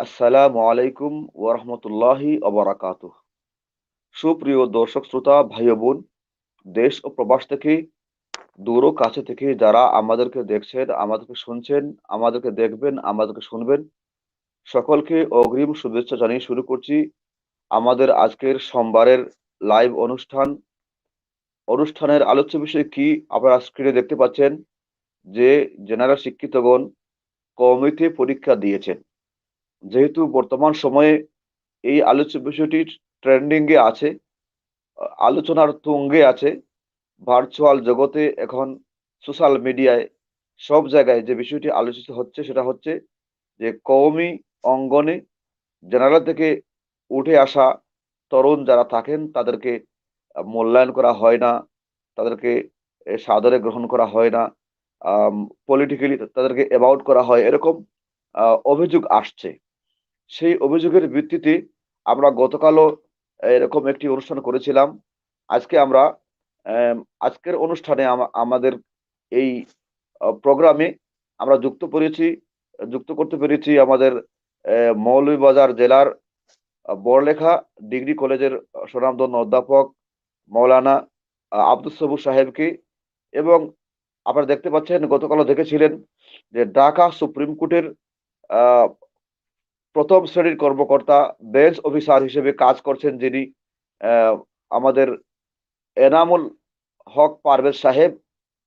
আসসালামু আলাইকুম ওরহমতুল্লাহি অবরাকাতুহ। সুপ্রিয় দর্শক শ্রোতা ভাই ও বোন, দেশ ও প্রবাস থেকে দূর ও কাছে থেকে যারা আমাদেরকে দেখছেন, আমাদেরকে শুনছেন, আমাদেরকে দেখবেন, আমাদেরকে শুনবেন, সকলকে অগ্রিম শুভেচ্ছা জানিয়ে শুরু করছি আমাদের আজকের সোমবারের লাইভ অনুষ্ঠানের আলোচ্য বিষয় কি আপনারা স্ক্রিনে দেখতে পাচ্ছেন যে জেনারেল শিক্ষিতগণ কমিতে পরীক্ষা দিয়েছেন। যেহেতু বর্তমান সময়ে এই আলোচ্য বিষয়টি ট্রেন্ডিং এ আছে, আলোচনার তুঙ্গে আছে। ভার্চুয়াল জগতে এখন সোশ্যাল মিডিয়ায় সব জায়গায় যে বিষয়টি আলোচিত হচ্ছে সেটা হচ্ছে যে কওমি অঙ্গনে জেনারেল থেকে উঠে আসা তরুণ যারা থাকেন তাদেরকে মূল্যায়ন করা হয় না, তাদেরকে সাদরে গ্রহণ করা হয় না, পলিটিক্যালি তাদেরকে অ্যাবাউট করা হয়, এরকম অভিযোগ আসছে। সেই অভিযোগের ভিত্তিতে আমরা গতকালও এরকম একটি অনুষ্ঠান করেছিলাম। আজকে আমরা আম আজকের অনুষ্ঠানে আমাদের এই প্রোগ্রামে আমরা যুক্ত করতে পেরেছি আমাদের মৌলভীবাজার জেলার বড়লেখা ডিগ্রি কলেজের স্বনামধন্য অধ্যাপক মৌলানা আব্দুস সবুর সাহেবকে। এবং আপনারা দেখতে পাচ্ছেন, গতকালও দেখেছিলেন যে ঢাকা সুপ্রিম কোর্টের আ প্রথম শ্রেণীর কর্মকর্তা, বেঞ্চ অফিসার হিসেবে কাজ করছেন যিনি, আহ, আমাদের এনামুল হক পারভেজ সাহেব,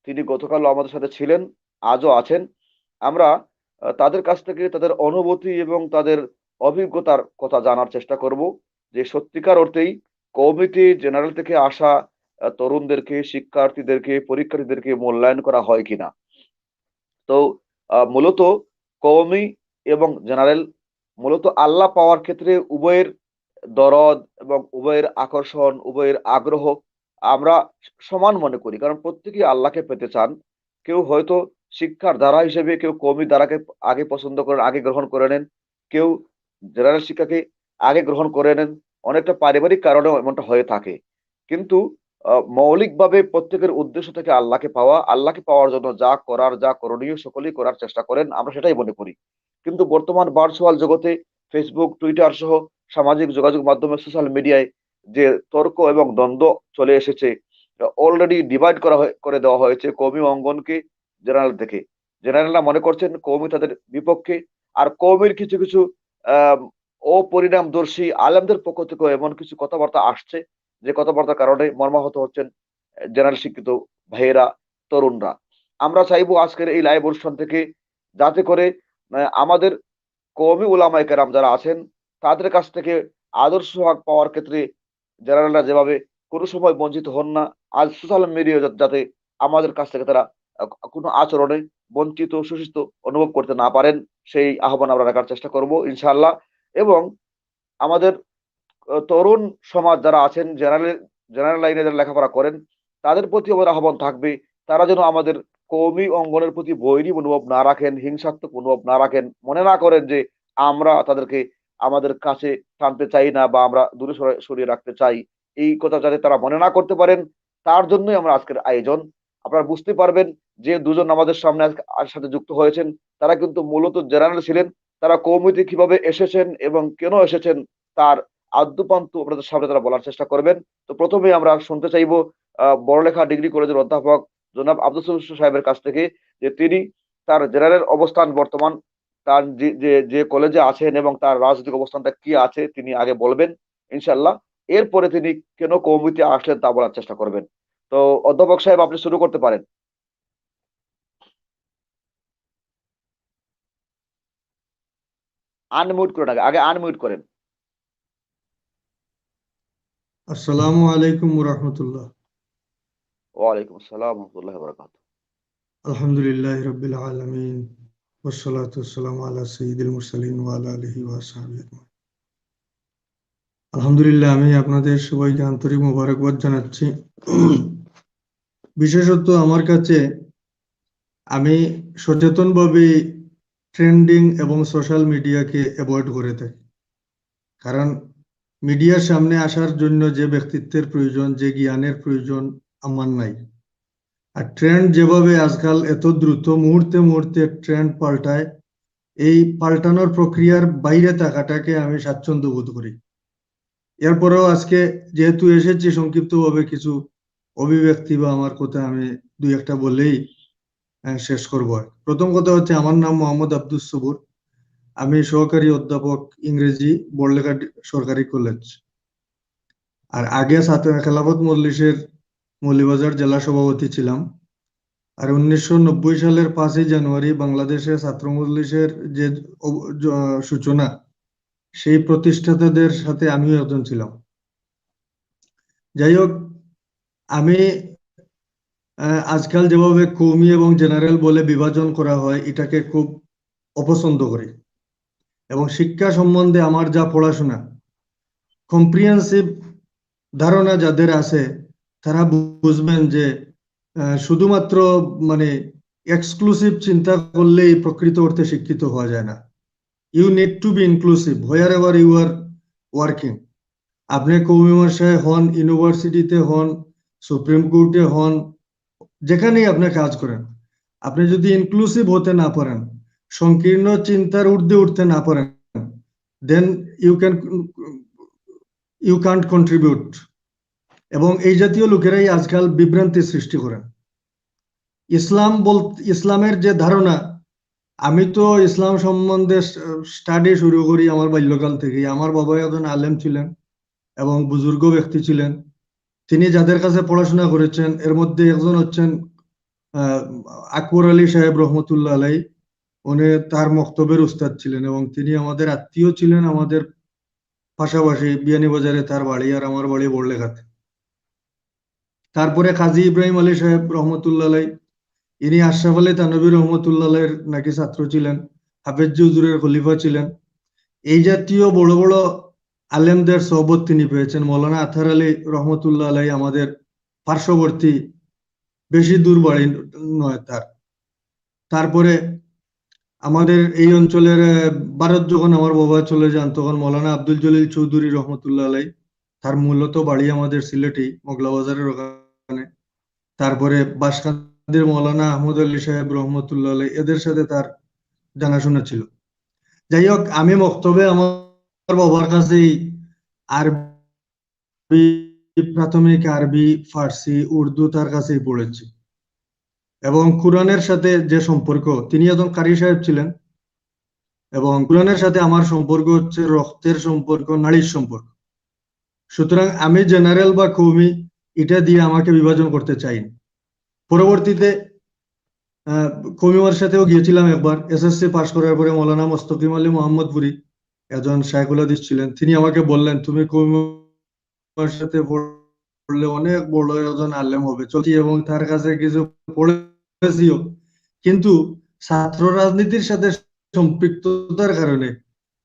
তিনি গতকাল আমাদের সাথে ছিলেন, আজও আছেন। আমরা তাদের কাছ থেকে তাদের অনুভূতি এবং তাদের অভিজ্ঞতার কথা জানার চেষ্টা করব যে সত্যিকার অর্থেই কমিটি জেনারেল থেকে আসা তরুণদেরকে, শিক্ষার্থীদেরকে, পরীক্ষার্থীদেরকে মূল্যায়ন করা হয় কিনা। তো মূলত কওমি এবং জেনারেল মূলত আল্লাহ পাওয়ার ক্ষেত্রে উভয়ের দরদ এবং উভয়ের আকর্ষণ, উভয়ের আগ্রহ আমরা সমান মনে করি। কারণ প্রত্যেকেই আল্লাহকে পেতে চান। কেউ হয়তো শিক্ষার ধারা হিসেবে কেউ কওমি ধারাকে আগে পছন্দ করেন, আগে গ্রহণ করে নেন। কেউ জেনারেল শিক্ষাকে আগে গ্রহণ করে নেন। অনেকটা পারিবারিক কারণেও এমনটা হয়ে থাকে। কিন্তু মৌলিকভাবে প্রত্যেকের উদ্দেশ্য থেকে আল্লাহকে পাওয়া। আল্লাহকে পাওয়ার জন্য যা করার, যা করণীয় সকলেই করার চেষ্টা করেন। আমরা সেটাই মনে করি। কিন্তু বর্তমান ভার্চুয়াল জগতে ফেসবুক, টুইটার সহ সামাজিক যোগাযোগ মাধ্যমে, সোশ্যাল মিডিয়ায় যে তর্ক এবং দ্বন্দ্ব চলে এসেছে, অলরেডি ডিভাইড করে দেওয়া হয়েছে কওমি অঙ্গনকে জেনারেল থেকে। জেনারেলরা মনে করছেন কওমি তাদের বিপক্ষে। আর কওমির কিছু আম অপরিণামদর্শী আলেমদের পক্ষ থেকেও এমন কিছু কথাবার্তা আসছে, যে কথাবার্তার কারণে মর্মাহত হচ্ছেন জেনারেল শিক্ষিত ভাইয়েরা, তরুণরা। আমরা চাইবো আজকের এই লাইভ অনুষ্ঠান থেকে যাতে করে আমাদের কওমি উলামায়ে কেরাম যারা আছেন তাদের কাছ থেকে আদর্শ হক পাওয়ার ক্ষেত্রে জেনারেলরা যেভাবে কোনো সময় বঞ্চিত হন না, আজ সোশ্যাল মিডিয়া যাতে আমাদের কাছ থেকে তারা কোনো আচরণে বঞ্চিত, শোষিত অনুভব করতে না পারেন, সেই আহ্বান আমরা রাখার চেষ্টা করব ইনশাআল্লাহ। এবং আমাদের তরুণ সমাজ যারা আছেন, জেনারেল লাইনে যারা লেখাপড়া করেন, তাদের প্রতি আমার আহ্বান থাকবে তারা যেন আমাদের কওমি অঙ্গনের প্রতি বৈরী মনোভাব না রাখেন, হিংসাত্মক মনোভাব না রাখেন, মনে না করেন যে আমরা তাদেরকে আমাদের কাছে টানতে চাই না বা আমরা দূরে সরিয়ে রাখতে চাই। এই কথা যাতে তারা মনে না করতে পারেন, তার জন্যই আমরা আজকের আয়োজন। আপনারা বুঝতে পারবেন যে দুজন আমাদের সামনে সাথে যুক্ত হয়েছেন, তারা কিন্তু মূলত জেনারেল ছিলেন। তারা কওমিতে কিভাবে এসেছেন এবং কেন এসেছেন তার আদ্যোপান্ত আপনাদের সামনে তারা বলার চেষ্টা করবেন। তো প্রথমেই আমরা শুনতে চাইবো বড়লেখা ডিগ্রি কলেজের অধ্যাপক জনাব আব্দুস সবুর সাহেবের কাছ থেকে, যে তিনি তার জেনারেল অবস্থান বর্তমান, তার যে কলেজে আছেন এবং তার রাজনৈতিক অবস্থানটা কি আছে তিনি আগে বলবেন ইনশাআল্লাহ। এরপরে তিনি কেন কওমিতে আসলেন তা বলার চেষ্টা করবেন। তো অধ্যাপক সাহেব, আপনি শুরু করতে পারেন। আনমিউট করেন, আগে আনমিউট করেন। আসসালামু আলাইকুম রাহমাতুল্লাহ। ওয়ালাইকুম আসসালাম ওয়া রাহমাতুল্লাহি ওয়া বারাকাতুহু। আলহামদুলিল্লাহি রাব্বিল আলামিন ওয়াসসালাতু ওয়াসসালামু আলা সাইয়্যিদিল মুরসালিন ওয়া আলা আলিহি ওয়া আসহাবিহি আজমাইন। আলহামদুলিল্লাহ, আমি আপনাদের সবাইকে আন্তরিক মোবারকবাদ জানাচ্ছি। বিশেষত আমার কাছে, আমি সচেতনভাবে ট্রেন্ডিং এবং সোশ্যাল মিডিয়াকে অ্যাভয়েড করে থাকি। কারণ মিডিয়ার সামনে আসার জন্য যে ব্যক্তিত্বের প্রয়োজন, যে জ্ঞানের প্রয়োজন আমার নাই। আর ট্রেন্ড যেভাবে আজকাল এত দ্রুত মুহূর্তে মুহূর্তে ট্রেন্ড পাল্টায়, এই পাল্টানোর প্রক্রিয়ার বাইরে থাকাটাকে আমি স্বাচ্ছন্দ্য বোধ করি। এরপরেও আজকে যেহেতু এসেছি, সংক্ষিপ্তভাবে কিছু অভিব্যক্তি বা আমার কথা আমি দুই একটা বলেই শেষ করব। প্রথম কথা হচ্ছে, আমার নাম মোহাম্মদ আব্দুস সবুর। আমি সহকারী অধ্যাপক, ইংরেজি, বড়লেখা সরকারি কলেজ। আর আগে খেলাফত মজলিসের মৌলভীবাজার জেলা সভাপতি ছিলাম। আর 1990 সালের 5ই জানুয়ারি বাংলাদেশের ছাত্র মজলিসের যে সূচনা, সেই প্রতিষ্ঠাতাদের সাথে আমিও একজন ছিলাম। যাই হোক, আমি আজকাল যেভাবে কওমি এবং জেনারেল বলে বিভাজন করা হয়, এটাকে খুব অপছন্দ করি। এবং শিক্ষা সম্বন্ধে আমার যা পড়াশোনা, কম্প্রিহেন্সিভ ধারণা যাদের আছে, তারা বুঝবেন যে শুধুমাত্র মানে এক্সক্লুসিভ চিন্তা করলেই প্রকৃত অর্থে শিক্ষিত হওয়া যায় না। You need to be inclusive wherever you are working. আপনি কওমি ভাষায় হন, ইউনিভার্সিটিতে হন, সুপ্রিম কোর্টে হন, যেখানেই আপনি কাজ করেন, আপনি যদি ইনক্লুসিভ হতে না পারেন, সংকীর্ণ চিন্তার ঊর্ধ্বে উঠতে না পারেন, দেন ইউ কান্ট কন্ট্রিবিউট। এবং এই জাতীয় লোকেরাই আজকাল বিভ্রান্তি সৃষ্টি করেন। ইসলামের যে ধারণা, আমি তো ইসলাম সম্বন্ধে স্টাডি শুরু করি আমার বাল্যকাল থেকে। আমার বাবা একজন আলেম ছিলেন এবং বুজুর্গ ব্যক্তি ছিলেন। তিনি যাদের কাছে পড়াশোনা করেছেন, এর মধ্যে একজন হচ্ছেন আকবর আলী সাহেব রহমতুল্লাহ আলাই। উনি তার মক্তবের উস্তাদ ছিলেন এবং তিনি আমাদের আত্মীয় ছিলেন। আমাদের পাশাপাশি বিয়ানীবাজারে তার বাড়ি, আর আমার বাড়ি বড়লেখাতে। তারপরে কাজী ইব্রাহিম আলী সাহেব রহমতুল্লাহ আলাই, ইনি আশরাফ আলী থানভী রহমতুল্লাহ আলাইয়ের নাকি ছাত্র ছিলেন, হাফেজ হুজুরের খলিফা ছিলেন। এই জাতীয় বড় বড় আলেমদের সোহবত তিনি পেয়েছেন। মৌলানা আতহার আলী রহমতুল্লাহ আলাই আমাদের পার্শ্ববর্তী, বেশি দূর বাড়ি নয় তার। তারপরে আমাদের এই অঞ্চলের ভারত যখন আমার বাবা চলে যান, তখন মৌলানা আব্দুল জলিল চৌধুরী রহমতুল্লাহ আলাই, তার মূলত বাড়ি আমাদের সিলেটেই, মোগলা বাজারের ওখানে। তারপরে বাসকান্দির মৌলানা আহমদ আলী সাহেব রহমতুল্লাহ আলাই, এদের সাথে তার জানাশোনা ছিল। যাই হোক, আমি মক্তবে আমার বাবার কাছেই আরবি, প্রাথমিক আরবি, ফার্সি, উর্দু তার কাছেই পড়েছি। এবং কোরআনের সাথে যে সম্পর্ক, তিনি একজন কারি সাহেব ছিলেন, এবং কোরআনের সাথে আমার সম্পর্ক হচ্ছে রক্তের সম্পর্ক, নারীর সম্পর্ক। সুতরাং আমি জেনারেল বা কওমি এটা দিয়ে আমাকে বিভাজন করতে চাইনি। পরবর্তীতে কওমি সাথেও গিয়েছিলাম একবার। এসএসসি পাশ করার পরে মৌলানা মোস্তকিম আলী মোহাম্মদপুরি, একজন শায়খুল হাদিস ছিলেন, তিনি আমাকে বললেন, তুমি কওমি সাথে পড়লে অনেক বড় একজন আলেম হবে। চলছি এবং তার কাছে কিছু পড়েছিও, কিন্তু ছাত্র রাজনীতির সাথে সম্পৃক্ততার কারণে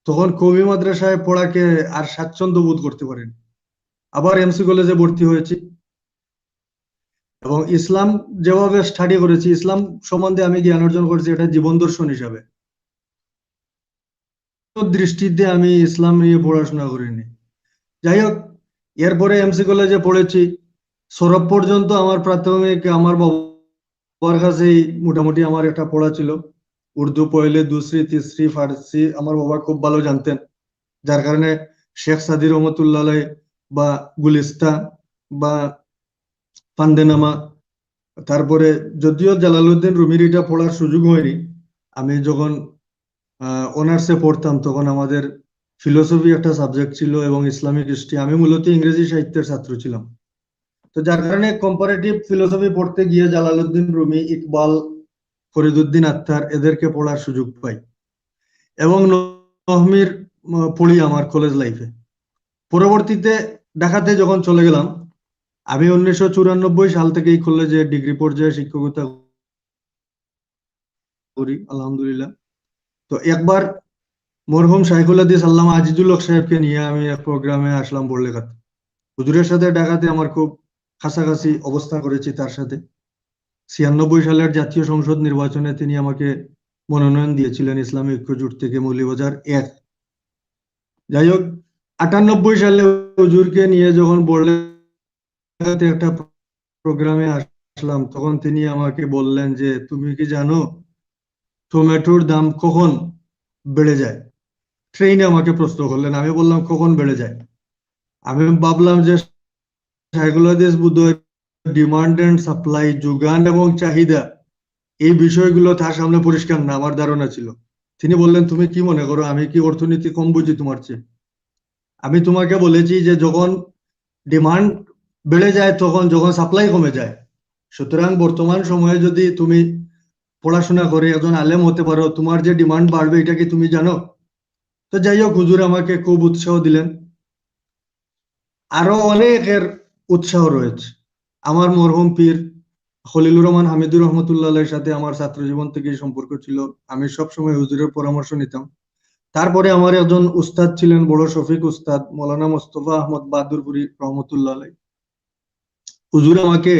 তখন কওমি মাদ্রাসায় পড়াকে আর স্বাচ্ছন্দ্য বোধ করতে পারেন। আবার এমসি কলেজে ভর্তি হয়েছি এবং ইসলাম যেভাবে স্টাডি করেছি, ইসলাম সম্বন্ধে আমি জ্ঞান অর্জন করেছি এটা জীবন দর্শন হিসাবে। দৃষ্টিতে আমি ইসলাম নিয়ে পড়াশোনা করিনি। যাই হোক, এরপরে এমসি কলেজে পড়েছি। সৌরভ পর্যন্ত আমার প্রাথমিক আমার বাবার কাছেই মোটামুটি আমার একটা পড়া ছিল। উর্দু পয়লে, দুসরি, তিসরি, ফার্সি আমার বাবা খুব ভালো জানতেন, যার কারণে শেখ সাদি রহমতুল্লাহ আলাই বা গুলিস্তা বা পান্দেনামা, তারপরে যদিও জালালউদ্দিন রুমির এটা পড়ার সুযোগ হয়নি। আমি যখন অনার্সে পড়তাম তখন আমাদের ফিলোসফি একটা সাবজেক্ট ছিল এবং ইসলামিক হিস্ট্রি। আমি মূলত ইংরেজি সাহিত্যের ছাত্র ছিলাম, তো যার কারণে কম্পারেটিভ ফিলোসফি পড়তে গিয়ে জালালউদ্দিন রুমি, ইকবাল, ফরিদউদ্দিন আত্তার এদেরকে পড়ার সুযোগ পাই এবং নহমির পড়ি আমার কলেজ লাইফে। পরবর্তীতে ঢাকাতে যখন চলে গেলাম, আমি 1994 সাল থেকে এই কলেজে ডিগ্রি পর্যায়ে শিক্ষকতা করি আলহামদুলিল্লাহ। তো একবার মরহুম শাইখুল হাদিস আল্লামা আজিজুল হক সাহেবকে নিয়ে আমি এক প্রোগ্রামে আসলাম বড়লেখাতে। হুজুরের সাথে ঢাকাতে আমার খুব কাছাকাছি অবস্থান করেছি তার সাথে। 96 সালের জাতীয় সংসদ নির্বাচনে তিনি আমাকে মনোনয়ন দিয়েছিলেন ইসলামী ঐক্য জোট থেকে, মৌলভীবাজার 1। যাই হোক, 98 সালে হুজুরকে নিয়ে যখন বড়লেখাতে একটা প্রোগ্রামে আসলাম, তখন তিনি আমাকে বললেন যে, তুমি কি জানো টমেটোর দাম কখন বেড়ে যায়। ট্রেনে আমাকে প্রশ্ন করলেন, আমি বললাম কখন বেড়ে যায়? আমি ভাবলাম যে সাইকোলজিস্ট বোধহয় ডিমান্ড এন্ড সাপ্লাই, যোগান এবং চাহিদা, এই বিষয়গুলো তার সামনে পরিষ্কার না, আমার ধারণা ছিল। তিনি বললেন, তুমি কি মনে করো আমি কি অর্থনীতি কম বুঝি তোমার চেয়ে? আমি তোমাকে বলেছি যে যখন ডিমান্ড বেড়ে যায় তখন, যখন সাপ্লাই কমে যায়। সুতরাং বর্তমান সময়ে যদি তুমি পড়াশোনা করে একজন আলেম হতে পারো, তোমার যে ডিমান্ড বাড়বে এটা কি তুমি জানো? তো যাই হোক, হুজুর আমাকে খুব উৎসাহ দিলেন। আরো অনেকের উৎসাহ রয়েছে। আমার মরহুম পীর খলিলুর রহমান হামিদুর রহমতুল্লাহের সাথে আমার ছাত্র জীবন থেকে সম্পর্ক ছিল। আমি সবসময় হুজুরের পরামর্শ নিতাম। তারপরে আমার একজন উস্তাদ ছিলেন, বড় শফিক উস্তাদ, মৌলানা মোস্তফা আহমদ বাহাদুরপুরি রহমতুল্লাহ আলাই। হুজুর আমাকে,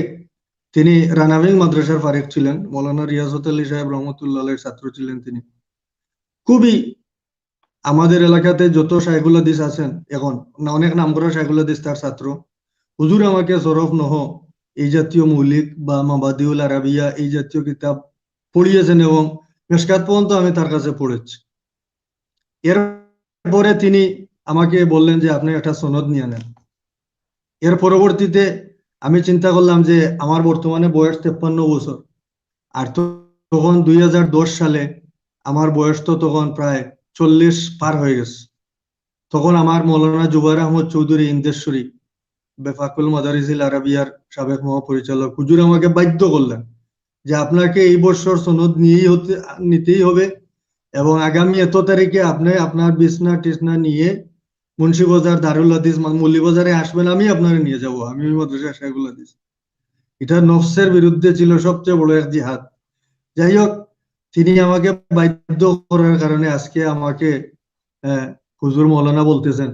তিনি রানাভিং মাদ্রাসার ফারিক ছিলেন, মৌলানা রিয়াজত আলী সাহেব রহমতুল্লাহ আলাইহির ছাত্র ছিলেন তিনি। খুবই, আমাদের এলাকাতে যত শায়খুল হাদিস আছেন এখন, অনেক নামকরা শায়খুল হাদিস তার ছাত্র। হুজুর আমাকে সরফ নহ, এই জাতীয় মৌলিক বা মাবাদিউল আরাবিয়া, এই জাতীয় কিতাব পড়িয়েছেন এবং মেশকাত পর্যন্ত আমি তার কাছে পড়েছি। এরপরে তিনি আমাকে বললেন যে আপনি একটা সনদ নিয়ে নেন। এর পরবর্তীতে আমি চিন্তা করলাম যে আমার বর্তমানে বয়স 53 বছর, আর তখন 2010 সালে আমার বয়স তো তখন প্রায় 40 পার হয়ে গেছে। তখন আমার মৌলানা জুবাইর আহমদ চৌধুরী ইন্দেশ্বরী, বেফাকুল মাদারিসিল আরাবিয়ার সাবেক মহাপরিচালক, হুজুর আমাকে বাধ্য করলেন যে আপনাকে এই বছর সনদ নিতেই হবে, এবং আগামী এত তারিখে আপনি আপনার বিছনা টিসনা নিয়ে মুন্সিবাজার দারুল হাদিস মৌলভীবাজারে আসবেন, আমি আপনারে নিয়ে যাব, আমি ওই মাদ্রাসা শায়খুল হাদিস। এটা নফসের বিরুদ্ধে ছিল সবচেয়ে বড় এক জিহাদ। যাই হোক, তিনি আমাকে বাধ্য করার কারণে আজকে আমাকে হুজুর মৌলানা বলতেছেন।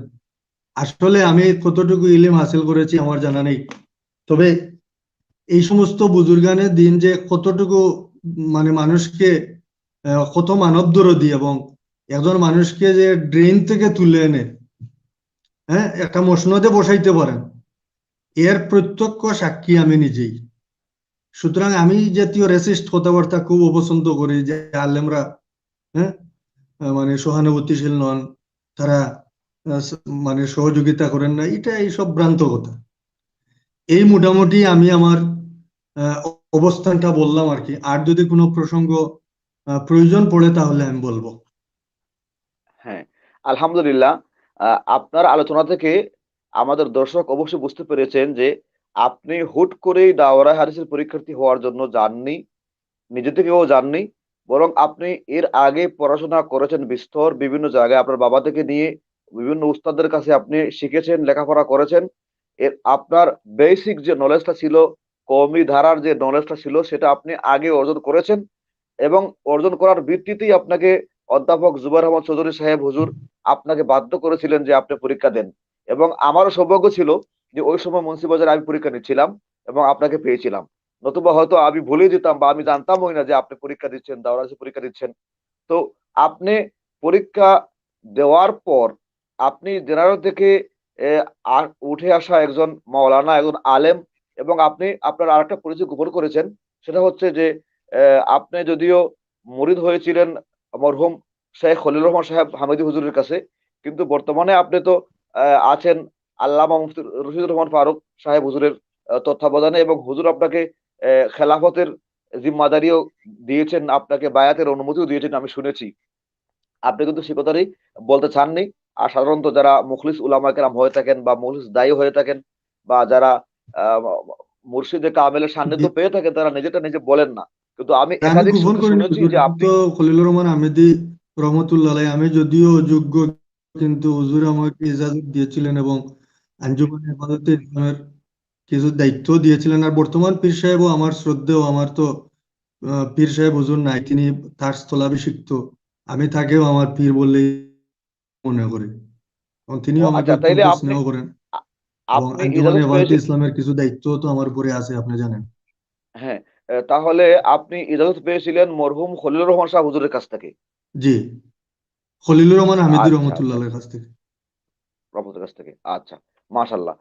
আসলে আমি কতটুকু ইলম হাসিল করেছি আমার জানা নেই, তবে এই সমস্ত বুজুর্গানের দিন যে কতটুকু মানে মানুষকে কত মানব দরদী, এবং একজন মানুষকে যে ড্রেন থেকে তুলে এনে একটা মসনদে বসাইতে পারেন, এর প্রত্যক্ষ সাক্ষী আমি নিজেই। সুতরাং আমি জাতীয় রেসিস্ট কথাবার্তা খুব অপছন্দ করি, যে আলেমরা হ্যাঁ মানে সহানুভূতিশীল নন, তারা মানে সহযোগিতা করেন না, এটা এইসব ভ্রান্ত কথা। এই মোটামুটি আমি আমার আহ, অবস্থানটা বললাম আর কি। আর যদি কোনো প্রসঙ্গ প্রয়োজন পড়ে তাহলে আমি বলবো। হ্যাঁ, আলহামদুলিল্লাহ। আপনার আলোচনা থেকে আমাদের দর্শক অবশ্যই বুঝতে পেরেছেন যে আপনি হুট করেই দাওরায়ে হাদিসের পরীক্ষার্থী হওয়ার জন্য যাননি, নিজে থেকেও যাননি। বরং আপনি এর আগে পড়াশোনা করেছেন বিস্তর বিভিন্ন জায়গায়, আপনার বাবা থেকে নিয়ে বিভিন্ন উস্তাদের কাছে আপনি শিখেছেন, লেখাপড়া করেছেন। আপনার বেসিক যে নলেজটা ছিল, কওমি ধারার যে নলেজটা ছিল, সেটা আপনি আগে অর্জন করেছেন। এবং অর্জন করার ভিত্তিতেই আপনাকে অধ্যাপক জুবাইর আহমদ চৌধুরী সাহেব হুজুর আপনাকে বাধ্য করেছিলেন যে আপনি পরীক্ষা দেন। এবং আমারও সৌভাগ্য ছিল যে ওই সময় মুন্সিবাজারে আমি পরীক্ষা নিচ্ছিলাম এবং আপনাকে পেয়েছিলাম। নতুবা হয়তো আমি ভুলে যেতাম বা আমি জানতামই না যে আপনি পরীক্ষা দিচ্ছেন, দাওরায়ে হাদিসের পরীক্ষা দিচ্ছেন। তো আপনি পরীক্ষা দেওয়ার পর আপনি জেনারেল থেকে উঠে আসা একজন মাওলানা, একজন আলেম। এবং আপনি আপনার আরেকটা পরিচয় গোপন করেছেন, সেটা হচ্ছে যে আপনি যদিও মুরিদ হয়েছিলেন মরহুম শেখ খলিলুর রহমান সাহেব হামিদি হুজুরের কাছে, কিন্তু বর্তমানে আপনি তো আছেন আল্লামা মুফতি রশিদুর রহমান ফারুক সাহেব হুজুরের তত্ত্বাবধানে, এবং হুজুর আপনাকে খেলাফতের জিম্মাদারিও দিয়েছেন, আপনাকে বায়াতের অনুমতিও দিয়েছেন আমি শুনেছি। আপনি কিন্তু সে কথাটাই বলতে চাননি। আর সাধারণত যারা মুখলিস উলামায়ে কেরাম হয়ে থাকেন বা মুখলিস দায়ী হয়ে থাকেন, বা যারা মুর্শিদে কামেলের জি, সান্নিধ্য পেয়ে থাকেন, তারা নিজেটা নিজে বলেন না। কিন্তু আমি আমি একাধিক গোপন সূত্রে করিনি শুনেছি হুজুর, যে আমি আপনি তো খলিলুর রহমান আহমেদী রহমতুল্লাহ আলাইহি, আমি যদিও অযোগ্য, কিন্তু হুজুর আমাকে ইজাজত দিয়েছিলেন এবং আঞ্জুমান হেফাজতে ইসলামের কিছু দায়িত্ব দিয়েছিলেন। আর বর্তমান পীর সাহেবও আমার শ্রদ্ধেয়। আমার তো পীর সাহেব হুজুর নাই, তিনি তার স্থলাভিষিক্ত। আমি তাকেও আমার পীর বললেই মনে করি, এবং ও তিনিও আমাকে আচ্ছা, তাইলে অত্যন্ত আপনি স্নেহ করেন। আ- এবং আপনি আঞ্জুমান ইজাজত হেফাজতে পেয়েছেন। ইসলামের কিছু দায়িত্ব তো আমার উপরে আছে, আপনি জানেন। হ্যাঁ, তাহলে আপনি ইজাজত পেয়েছিলেন মরহুম খলিলুর রহমান শাহ হুজুরের কাছ থেকে। জি, খলিলুর রহমান হামিদুর আচ্ছা রহমতুল্লাহ আচ্ছা, আলাইহির কাছ থেকে। রহমতের কাছ থেকে। আচ্ছা, মাশাল্লাহ।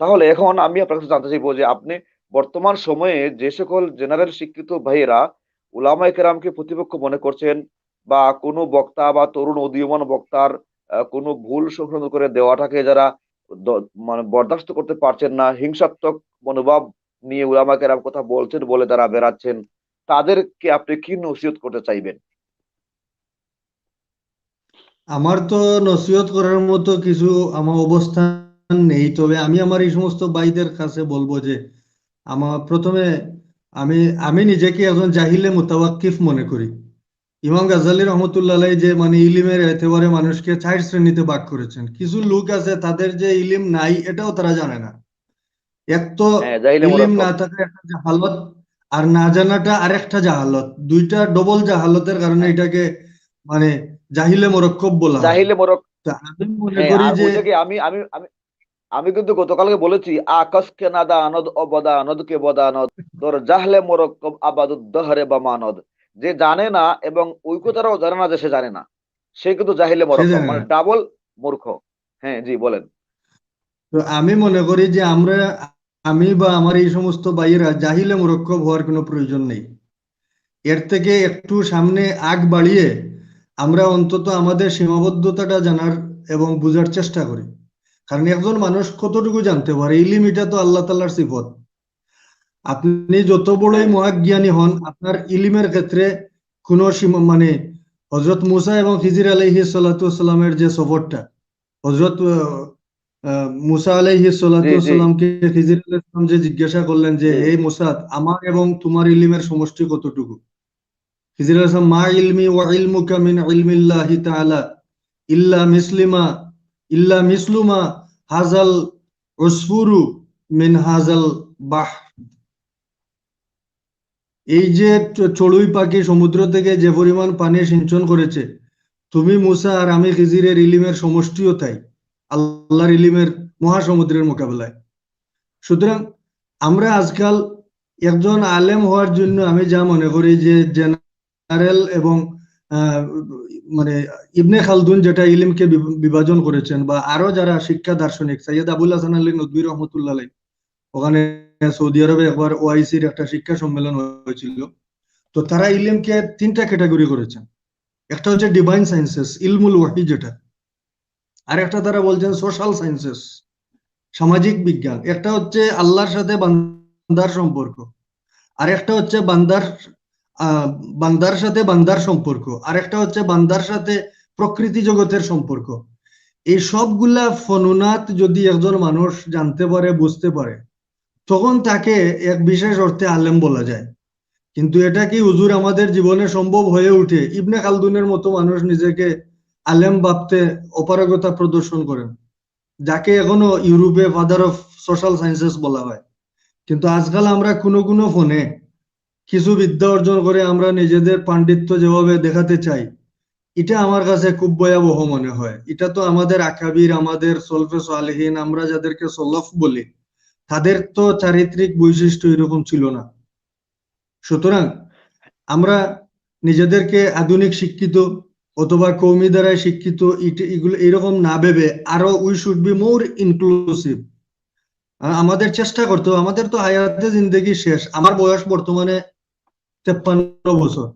তাহলে এখন আমি আপনার কাছে জানতে চাইবো যে আপনি বর্তমান সময়ে যে সকল জেনারেল শিক্ষিত ভাইয়েরা উলামায়ে কেরামকে প্রতিপক্ষ মনে করছেন, বা কোনো বক্তা বা তরুণ উদীয়মান বক্তার কোনো ভুল সংশোধন করে দেওয়াটাকে যারা মানে বরদাস্ত করতে পারছেন না, হিংসাত্মক মনোভাব নিয়ে উলামা কেরাম কথা বলছেন বলে তারা বেড়াচ্ছেন, তাদেরকে আপনি কি নসিহত করতে চাইবেন? আমার তো নসিহত করার মতো কিছু আমার অবস্থান নেই, তবে আমি আমার এই সমস্ত ভাইদের কাছে বলবো যে আমার প্রথমে আমি আমি নিজেকে একজন জাহিলে মুতাওয়াক্কিফ মনে করি। ইমাম গাজ্জালী রহমতুল্লাহ আলাইহি যে মানে ইলিমের একেবারে মানুষকে চার শ্রেণীতে ভাগ করেছেন, কিছু লোক আছে তাদের যে ইলিম নাই এটাও তারা জানে না। এক তো হ্যাঁ, জাহিলে ইলিম না মোরাক্কব। থাকা একটা জাহালত, আর না জানাটা আরেকটা জাহালত, দুইটা ডবল জাহালতের কারণে হ্যাঁ, এটাকে মানে জাহিলে মোরাক্কব বলা হয়। জাহিলে মোরক। তা আমি মনে হ্যাঁ, করি আর যে ওইটাকে আমি আমি আমি আমি কিন্তু গতকালকে বলেছি, আকাশকে নাদা আনদ অবদা আনদকে বদা আনদ, তোর জাহলে মোরক্কব আবাদুদ্দহরে বা মানদ। যে জানে না এবং ঐক্যতারাও জানে না যে সে জানে না, সে কিন্তু জাহিলে সে মোরক্কব, জানে মানে না। ডাবল মূর্খ। হ্যাঁ, জি বলেন। তো আমি মনে করি যে আমি বা আমার এই সমস্ত ভাইয়েরা জাহিলে মোরক্কব হওয়ার কোনো প্রয়োজন নেই। এর থেকে একটু সামনে আগ বাড়িয়ে আমরা অন্তত আমাদের সীমাবদ্ধতাটা জানার এবং বুঝার চেষ্টা করি। কারণ একজন মানুষ কতটুকু জানতে পারে, ইলিম এটা তো আল্লাহ তাআলার সিফত। আপনি যত বড়ই হ্যাঁ, মহাজ্ঞানী হন, আপনার ইলিমের ক্ষেত্রে কোনো সীমা মানে হজরত মুসা এবং খিজির আলাইহিস সালাতু ওয়াসসালামের যে সফরটা, হজরত মুসা আলাইহিস সালাতু জি জি ওয়াসসালামকে খিজির আলাইহিস সালাম যে জিজ্ঞাসা করলেন যে জি হে মুসা, আমার এবং তোমার ইলিমের সমষ্টি কতটুকু, খিজির আলাইহিস সালাম মা ইলমি ওয়া ইলমুকা মিন ইলমিল্লাহি তাআলা ইল্লা মিসলিমা ইল্লা মিসলুমা হাজাল উসফুরু মিন হাজাল বাহ। এই যে চড়ুই পাখি সমুদ্র থেকে যে পরিমাণ পানি সিঞ্চন করেছে, তুমি মুসা আর আমি খিজিরের ইলিমের সমষ্টিও তাই, আল্লাহর ইলিমের মহাসমুদ্রের মোকাবেলায়। সুতরাং আমরা আজকাল একজন আলেম হওয়ার জন্য আমি যা মনে করি যে জেনারেল এবং আহ, মানে ইবনে খালদুন যেটা ইলিমকে বিভাজন করেছেন, বা আরো যারা শিক্ষা দার্শনিক, সৈয়দ আবুল হাসান আলী নদভী রহমতুল্লাহ আলাইহি, ওখানে সৌদি আরবে একবার ওআইসির একটা শিক্ষা সম্মেলন হয়েছিল। তো তারা ইলমকে তিনটা ক্যাটাগরি করেছেন। একটা হচ্ছে ডিভাইন সায়েন্সেস, ইলমুল ওয়াহি যেটা, আর একটা তারা বলছেন সোশ্যাল সায়েন্সেস, সামাজিক বিজ্ঞান, একটা হচ্ছে আল্লাহর সাথে বান্দার সম্পর্ক, আর একটা হচ্ছে আহ বান্দার সাথে বান্দার সম্পর্ক, আর একটা হচ্ছে বান্দার সাথে প্রকৃতি জগতের সম্পর্ক। এই সবগুলা ফনুনাত যদি একজন মানুষ জানতে পারে, বুঝতে পারে, তখন তাকে এক বিশেষ অর্থে আলেম বলা যায়। কিন্তু এটা কি হুজুর আমাদের জীবনে সম্ভব হয়ে উঠে? ইবনে খালদুনের মতো মানুষ নিজেকে আলেম ভাবতে অপারগতা প্রদর্শন করেন, যাকে এখনো ইউরোপে ফাদার অফ সোশ্যাল সায়েন্সেস বলা হয়। কিন্তু আজকাল আমরা কোনো কোনো ফোনে কিছু বিদ্যা অর্জন করে আমরা নিজেদের পাণ্ডিত্য যেভাবে দেখাতে চাই, এটা আমার কাছে খুব ভয়াবহ মনে হয়। এটা তো আমাদের আকাবির, আমাদের সলফে সালেহিন, আমরা যাদেরকে সলফ বলি, তাদের তো চারিত্রিক বৈশিষ্ট্য এরকম ছিল না। সুতরাং আমরা নিজেদেরকে আধুনিক শিক্ষিত অথবা কৌমি দ্বারা শিক্ষিত এগুলো এরকম না ভেবে আরো we should be more inclusive. আমাদের চেষ্টা করতে হবে। আমাদের তো হায়াতে জিন্দেগি শেষ, আমার বয়স বর্তমানে 53 বছর,